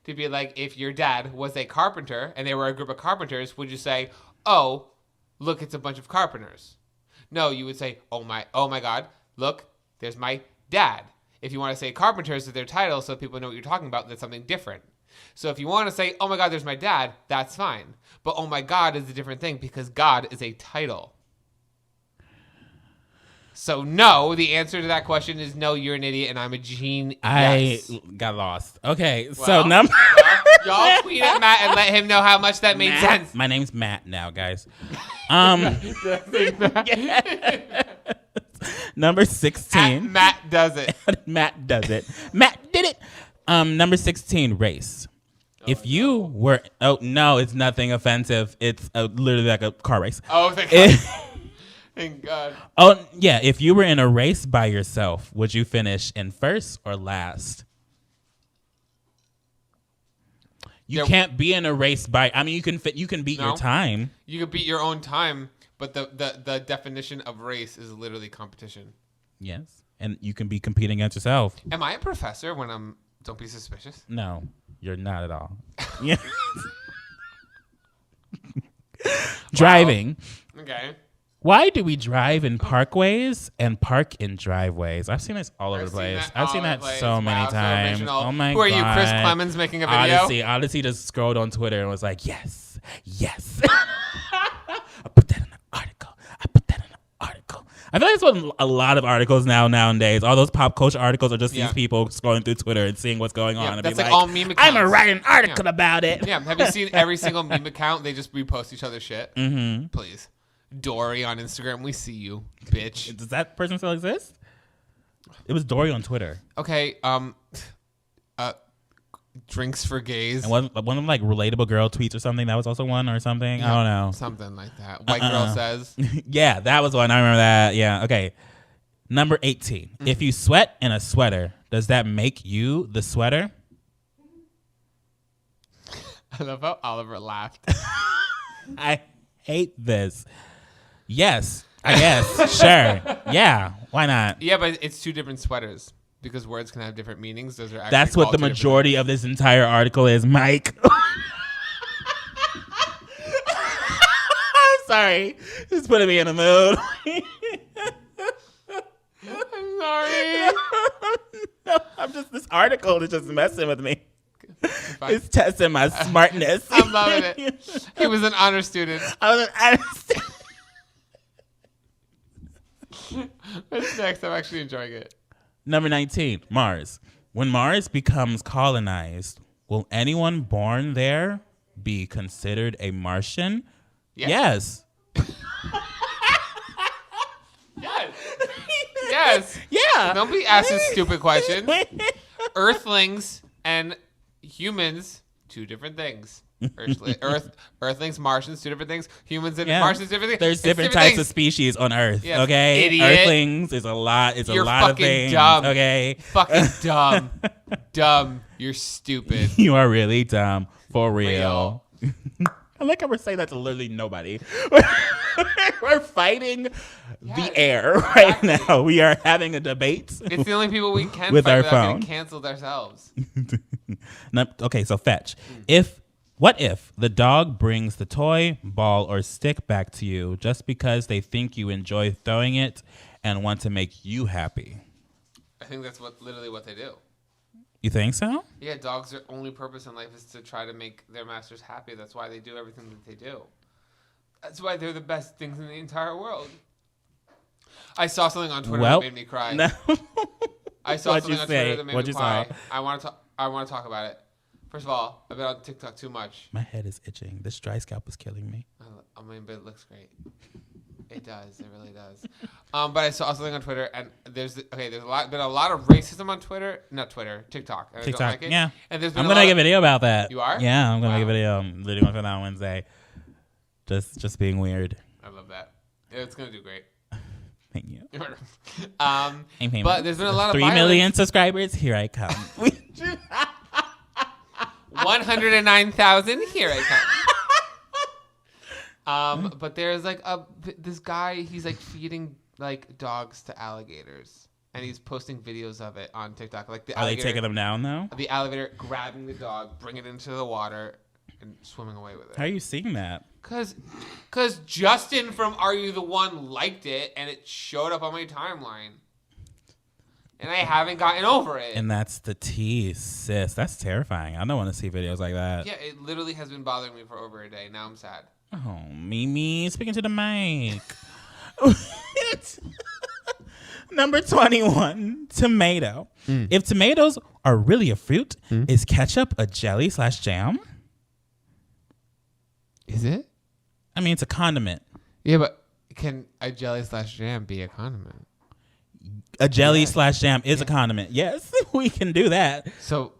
to be like, if your dad was a carpenter and they were a group of carpenters, would you say, oh, look, it's a bunch of carpenters? No, you would say, oh my God, look, there's my dad. If you want to say carpenters is their title so people know what you're talking about, that's something different. So if you want to say, oh my God, there's my dad, that's fine. But oh my God is a different thing because God is a title. So no, the answer to that question is no, you're an idiot and I'm a genius. I got lost. Okay, Well, so y'all tweet at Matt and let him know how much that made sense. My name's Matt now, guys. Number 16. At Matt does it. Matt does it. Matt did it. Number 16, race. If you were, oh no, it's nothing offensive. It's literally like a car race. Oh, thank God. Thank God. Oh yeah, if you were in a race by yourself, would you finish in first or last? You can't be in a race by. I mean, you can beat your time. You can beat your own time, but the definition of race is literally competition. Yes, and you can be competing against yourself. Am I a professor when I'm? Don't be suspicious. No, you're not at all. Yeah. Driving. Okay. Why do we drive in parkways and park in driveways? I've seen this all over the place. I've seen that so many times. Oh my God. Who are you, Chris Clemens, making a video? Odyssey just scrolled on Twitter and was like, yes. I put that in an article. I feel like that's what a lot of articles nowadays. All those pop culture articles are just these people scrolling through Twitter and seeing what's going on. And that's be like all meme accounts. I'm going to write an article about it. Yeah. Have you seen every single meme account? They just repost each other's shit. Mm-hmm. Please. Dory on Instagram, we see you, bitch. Does that person still exist? It was Dory on Twitter. Okay, drinks for gays. And one of them like relatable girl tweets or something. That was also one or something. Yeah, I don't know. Something like that. White girl says. Yeah, that was one. I remember that. Yeah. Okay. Number 18. Mm-hmm. If you sweat in a sweater, does that make you the sweater? I love how Oliver laughed. I hate this. Yes, I guess. Sure. Yeah. Why not? Yeah, but it's two different sweaters because words can have different meanings. Those are actually That's what the majority of this entire article is, Mike. I'm sorry. It's putting me in a mood. I'm sorry. No, this article is just messing with me. It's testing my smartness. I'm loving it. He was an honor student. I was an honor student. What's next? I'm actually enjoying it. Number 19, Mars. When Mars becomes colonized, will anyone born there be considered a Martian? Yes. Yes. Yeah. Don't be asking stupid questions. Earthlings and humans, two different things. Earthlings, Martians, two different things. Humans and Martians, different things. There's different types of species on Earth. Yes. Okay, idiot. Earthlings is a lot. You're a lot of things. Dumb. Okay, fucking dumb. Dumb. You're stupid. You are really dumb for real. I like how we're saying that to literally nobody. We're fighting the air right now. We are having a debate. It's the only people we can with fight our without phone. getting canceled ourselves. Okay, so fetch. What if the dog brings the toy, ball, or stick back to you just because they think you enjoy throwing it and want to make you happy? I think that's literally what they do. You think so? Yeah, dogs' their only purpose in life is to try to make their masters happy. That's why they do everything that they do. That's why they're the best things in the entire world. I saw something on Twitter that made me cry. No. I saw something on Twitter that made me cry. Saw? I want to talk about it. First of all, I've been on TikTok too much. My head is itching. This dry scalp is killing me. I mean, but it looks great. It does. It really does. But I saw something on Twitter, and there's been a lot of racism on Twitter. Not Twitter, TikTok. And TikTok, I don't like it. yeah. And I'm gonna make a video about that. You are? Yeah, I'm gonna make a video. I'm literally going for that on Wednesday. Just being weird. I love that. It's gonna do great. Thank you. But there's been a lot of 3 million subscribers. Here I come. 109,000. Here I come. But there's like this guy. He's like feeding like dogs to alligators, and he's posting videos of it on TikTok. Like Are they taking them down though? The alligator grabbing the dog, bringing it into the water, and swimming away with it. How are you seeing that? Cause Justin from Are You the One liked it, and it showed up on my timeline. and I haven't gotten over it. And that's the tea, sis. That's terrifying. I don't want to see videos like that. Yeah, it literally has been bothering me for over a day. Now I'm sad. Oh, Mimi, speaking to the mic. Number 21, tomato. If tomatoes are really a fruit, is ketchup a jelly/jam? Is it? I mean, it's a condiment. Yeah, but can a jelly/jam be a condiment? A jelly/jam is a condiment. Yes, we can do that. So,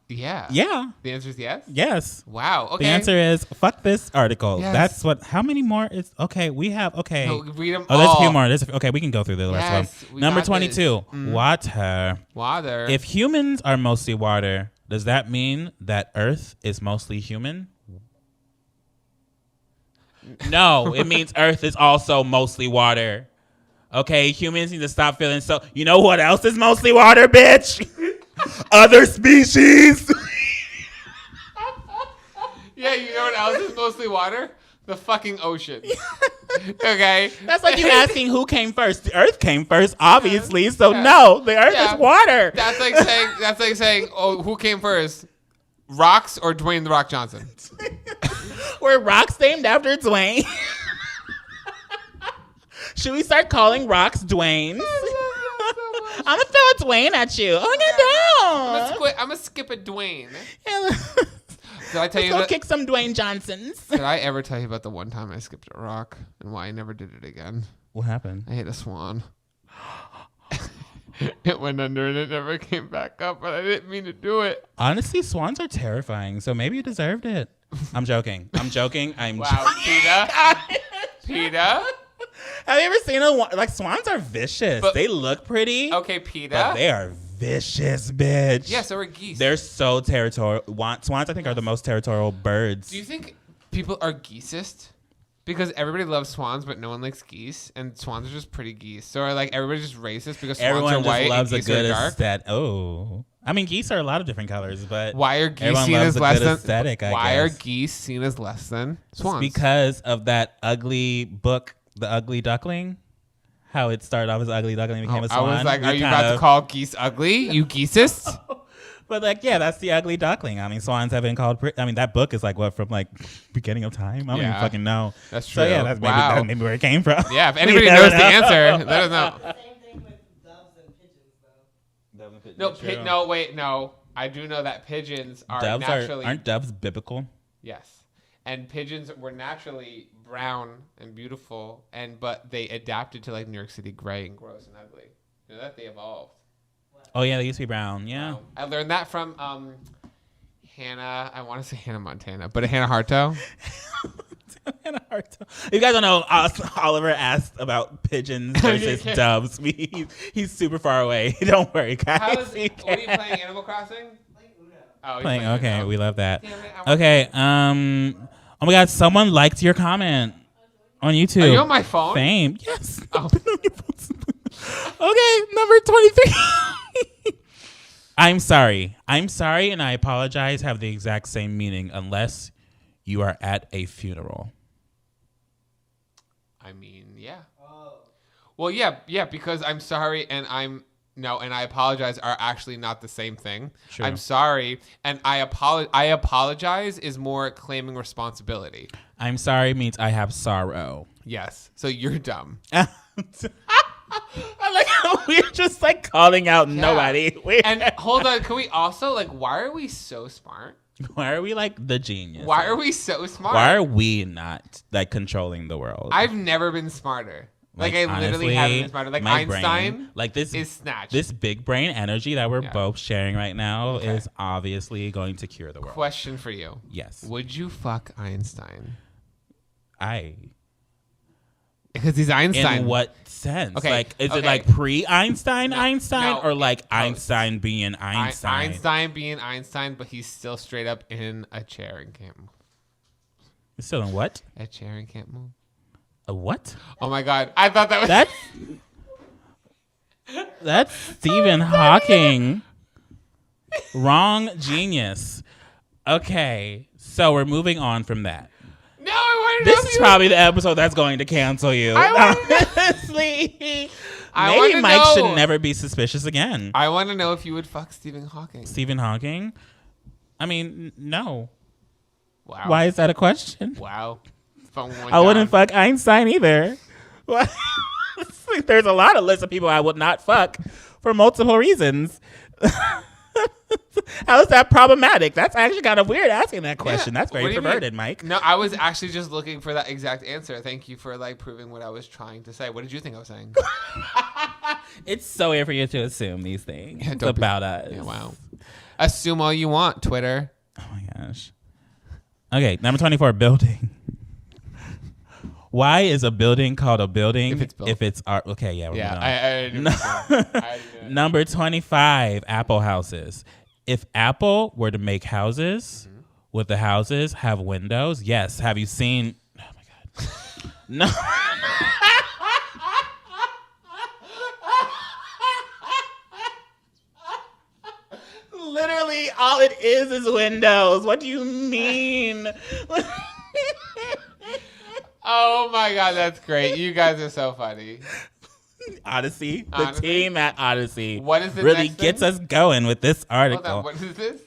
yeah. Yeah. The answer is yes? Yes. Wow. Okay. The answer is fuck this article. Yes. That's what. How many more is okay? We have okay. No, read them Oh, there's a all. few more. Okay, we can go through the rest Yes, of we them. Number got 22. this. Water. Water. If humans are mostly water, does that mean that Earth is mostly human? No, it means Earth is also mostly water. Okay, humans need to stop feeling so. You know what else is mostly water, bitch? Other species. Yeah, you know what else is mostly water? The fucking ocean. Okay. That's like you asking who came first. The Earth came first, obviously. So Yeah. no, the Earth Yeah. is water. That's like saying, oh, who came first? Rocks or Dwayne the Rock Johnson? Were rocks named after Dwayne? Should we start calling rocks Dwayne's? I'm gonna throw a Dwayne at you. Oh my god, I'm gonna skip a Dwayne. no! Did I tell Let's you go that? kick some Dwayne Johnsons. Did I ever tell you about the one time I skipped a rock and why I never did it again? What happened? I hit a swan. It went under and it never came back up, but I didn't mean to do it. Honestly, swans are terrifying, so maybe you deserved it. I'm joking. I'm joking. Wow, PETA. PETA. Have you ever seen like swans are vicious? But- they look pretty. Okay, But PETA. they are vicious, bitch. Yeah, so are geese. They're so territorial. Swans, I think, are the most territorial birds. Do you think people are geesist? Because everybody loves swans, but no one likes geese, and swans are just pretty geese. So are like everybody's just racist because swans Everyone are just white loves and a geese good are dark? aesthetic. Oh, I mean, geese are a lot of different colors, but Why are geese everyone seen loves as a less good than? aesthetic? Why are guess. geese seen as less than It's swans? because of that ugly book, The Ugly Duckling. How it started off as Ugly Duckling and became a I swan. was like, We are you kind about to of- call geese ugly? You geesist? But like, yeah, that's the Ugly Duckling. I mean, swans have been called. I mean, that book is like what from like beginning of time. I don't even Yeah. fucking know. That's true. So yeah, that's maybe where it came from. Yeah, if anybody We knows never the know. answer, let us know. Same thing with doves and pigeons, though. No, wait, no. I do know that pigeons are Doves naturally aren't doves biblical? yes, and pigeons were naturally brown and beautiful, but they adapted to like New York City gray and gross and ugly. You know that they evolved. Oh yeah, they used to be brown. Yeah. I learned that from Hannah. I want to say Hannah Montana, but Hannah Harto. Hannah Harto. If you guys don't know, Oliver asked about pigeons versus doves. He's super far away. Don't worry, guys. What are you playing? Animal Crossing? Oh, he's Playing. Okay, Uno. we love that. Damn it, I want- Okay. Oh my God! Someone liked your comment on YouTube. Are you on my phone? Fame. Yes. Oh. Been on your phone. Okay, number 23. I'm sorry, and I apologize. Have the exact same meaning unless you are at a funeral. I mean, yeah. Well, yeah, because I'm sorry and and I apologize are actually not the same thing. Sure. I'm sorry and I apologize is more claiming responsibility. I'm sorry means I have sorrow. Yes. So you're dumb. I like how we're just like calling out nobody. And hold on, can we also why are we so smart? Why are we like the genius? Why are we so smart? Why are we not like controlling the world? I've never been smarter. I literally honestly, haven't been smarter. Like my Einstein brain, like this is snatched. This big brain energy that we're Yeah. both sharing right now Okay. is obviously going to cure the world. Question for you. Yes. Would you fuck Einstein? Because he's Einstein. In what sense? Okay, Like, is it okay. like pre-Einstein No, Einstein no, or like close. Einstein being Einstein? Einstein being Einstein, but he's still straight up in a chair and can't move. Still in what? A chair and can't move. A what? Oh my God. I thought that was... That's Stephen Hawking. Wrong genius. Okay, so we're moving on from that. No, I wanted to This know is probably the episode that's going to cancel you. I wanted Honestly. Maybe Mike should never be suspicious again. I want to know if you would fuck Stephen Hawking. Stephen Hawking? I mean, no. Wow. Why is that a question? Wow. I wouldn't fuck Einstein either. There's a lot of lists of people I would not fuck for multiple reasons. How is that problematic? That's actually kind of weird asking that question. That's very perverted, Mike. No, I was actually just looking for that exact answer. Thank you for proving what I was trying to say. What did you think I was saying? It's so weird for you to assume these things about us. Yeah, wow. Assume all you want, Twitter. Oh my gosh. Okay, number 24, building. Why is a building called a building if it's art? Okay, yeah. I Number 25, Apple houses. If Apple were to make houses, would the houses have windows? Yes. Have you seen? Oh my God. No. Literally, all it is windows. What do you mean? Oh my God, that's great. You guys are so funny. Odyssey. The team at Odyssey. What is the really next gets thing? us going with this article. Hold on, what is this?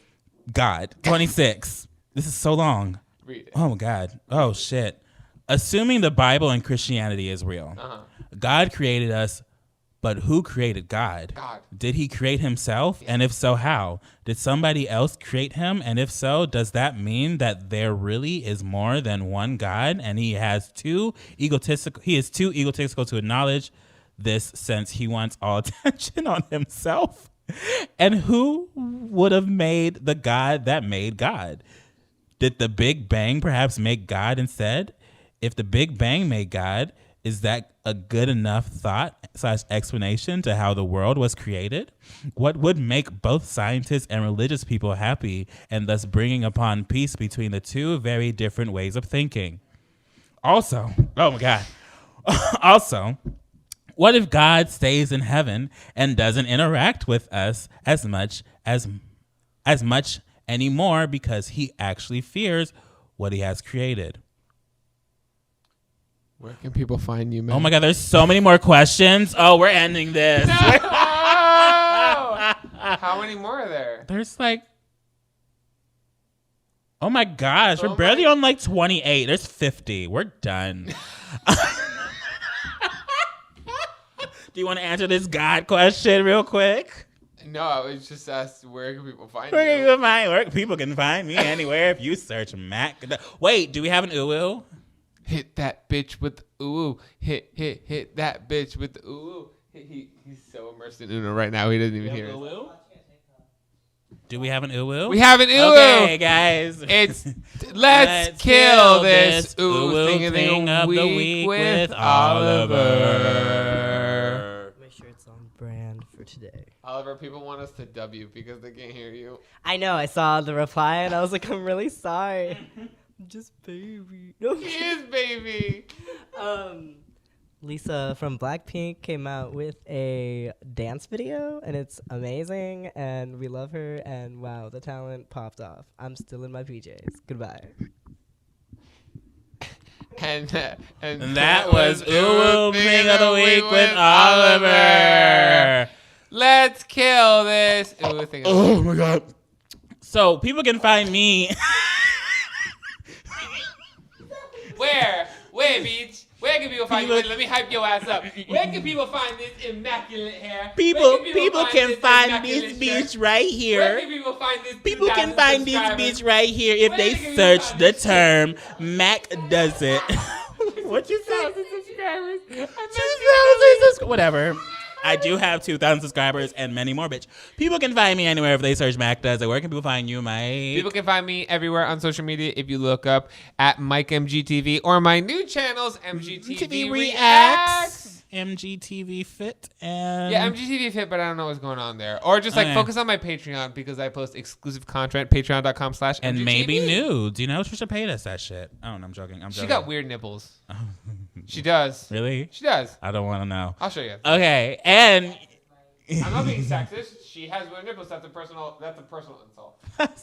God. 26. This is so long. Read it. Oh my God. Oh shit. Assuming the Bible and Christianity is real. God created us, but who created God? God. Did he create himself? And if so, how? Did somebody else create him? And if so, does that mean that there really is more than one God and he is too egotistical to acknowledge this since he wants all attention on himself? And who would have made the God that made God? Did the Big Bang perhaps make God instead? If the Big Bang made God, is that a good enough thought/explanation to how the world was created? What would make both scientists and religious people happy and thus bringing upon peace between the two very different ways of thinking? Also, oh my God. Also, what if God stays in heaven and doesn't interact with us as much anymore because he actually fears what he has created? Where can people find you, man? Oh my God, there's so many more questions. Oh, we're ending this. No! How many more are there? There's oh my gosh, we're barely on 28. There's 50. We're done. Do you want to answer this God question real quick? No, I was just asked where can people find you? People can find me anywhere if you search Mac. Wait, do we have an ooh? Hit that bitch with the ooh. Hit that bitch with the ooh. He's so immersed in Uno right now. He doesn't even hear it. Do we have an ooh? We have an ooh. Okay, guys. It's let's kill this ooh thing of the week with Oliver. Make sure it's on brand for today. Oliver, people want us to dub you because they can't hear you. I know. I saw the reply and I was like, I'm really sorry. Just baby. No. He is baby. Lisa from Blackpink came out with a dance video and it's amazing and we love her and wow, the talent popped off. I'm still in my PJs. Goodbye. And that was Ooh Thing of the Week with Oliver. Let's kill this ooh thing of the week. Oh my God. So people can find me. Where, bitch? Where can people find you? Let me hype your ass up. Where can people find this immaculate hair? People can find this bitch right here. Where can people find this? People can find this bitch right here if they search the term Mac Does It. What you say? 2,000 subscribers. 2,000 subscribers. Whatever. I do have 2,000 subscribers and many more, bitch. People can find me anywhere if they search Mac Does It. Where can people find you, Mike? People can find me everywhere on social media if you look up at MikeMGTV or my new channels, MGTV Reacts. MGTV Fit and yeah, MGTV Fit, but I don't know what's going on there. Or just focus on my Patreon because I post exclusive content. Patreon.com/MGTV. And maybe nudes. You know, Trisha paid us that shit. Oh, no, I'm joking. She got weird nipples. She does. Really? She does. I don't want to know. I'll show you. Okay, and I'm not being sexist. She has weird nipples. That's a personal insult. That's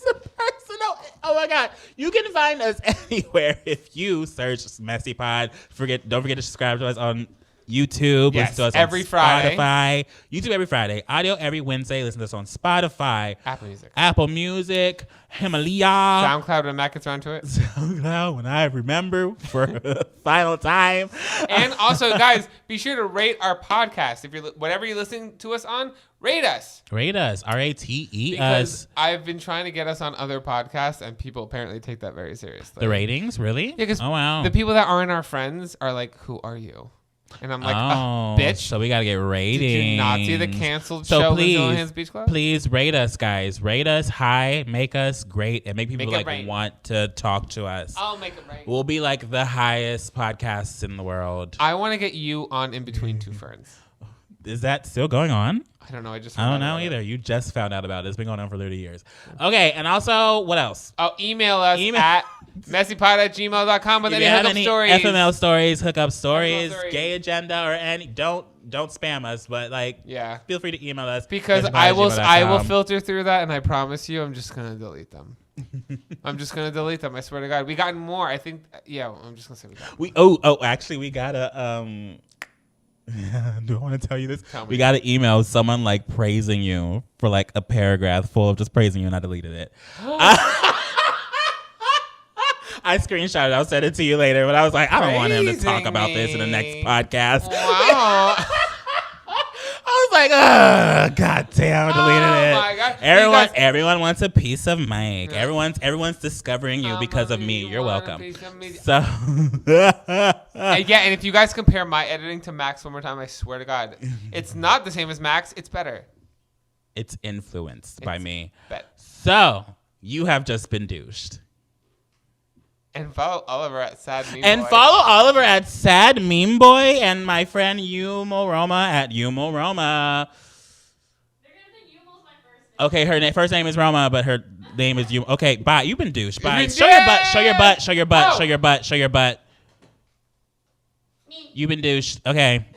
a personal. Oh my God! You can find us anywhere if you search MessyPod. Don't forget to subscribe to us on YouTube. Yes, listen to us every on Friday. Spotify. YouTube every Friday. Audio every Wednesday. Listen to us on Spotify. Apple Music. Himalaya. SoundCloud when Matt gets around to it. SoundCloud when I remember for the final time. And also, guys, be sure to rate our podcast. If you're whatever you're listening to us on, rate us. Rate us. RATE Because us. I've been trying to get us on other podcasts, and people apparently take that very seriously. The ratings, really? Yeah, because oh wow. the people that aren't our friends are like, "Who are you?" And I'm like, "Bitch." So we gotta get ratings. Did you not see the canceled show in Hands Beach Club? Please rate us, guys. Rate us high, make us great, and make people want to talk to us. I'll make it right. We'll be like the highest podcasts in the world. I want to get you on In Between Two Ferns. Is that still going on? I don't know. I don't know either. You just found out about it. It's been going on for 30 years. Okay, and also, what else? Oh, email us at MessyPod@gmail.com with any hookup stories. FML stories, hookup stories, gay agenda, or any. Don't spam us, but feel free to email us because I will filter through that, and I promise you, I'm just gonna delete them. I'm just gonna delete them. I swear to God, we got more. I think. Yeah, I'm just gonna say we got. Actually, we got a do I want to tell you this? Tell me. We got an email, someone praising you for a paragraph full of just praising you, and I deleted it. I screenshot it. I'll send it to you later, but I was like, I don't want him to talk about this in the next podcast. Wow. I was like, oh, God damn, I deleted it. Oh my God. Everyone wants a piece of Mike. Yeah. Everyone's discovering you because of me. You're welcome. So and if you guys compare my editing to Max one more time, I swear to God, it's not the same as Max. It's better. It's influenced by me. Bet. So you have just been douched. And follow Oliver at Sad Meme Boy. And follow Oliver at Sad Meme Boy and my friend Yumo Roma at Yumo Roma. They're gonna think Yumo's my first name. Okay, her first name is Roma, but her name is Yumo. Okay, bye. You've been douched. Bye. Show your butt. Show your butt. Oh. Show your butt. Show your butt. You've been douched. Okay.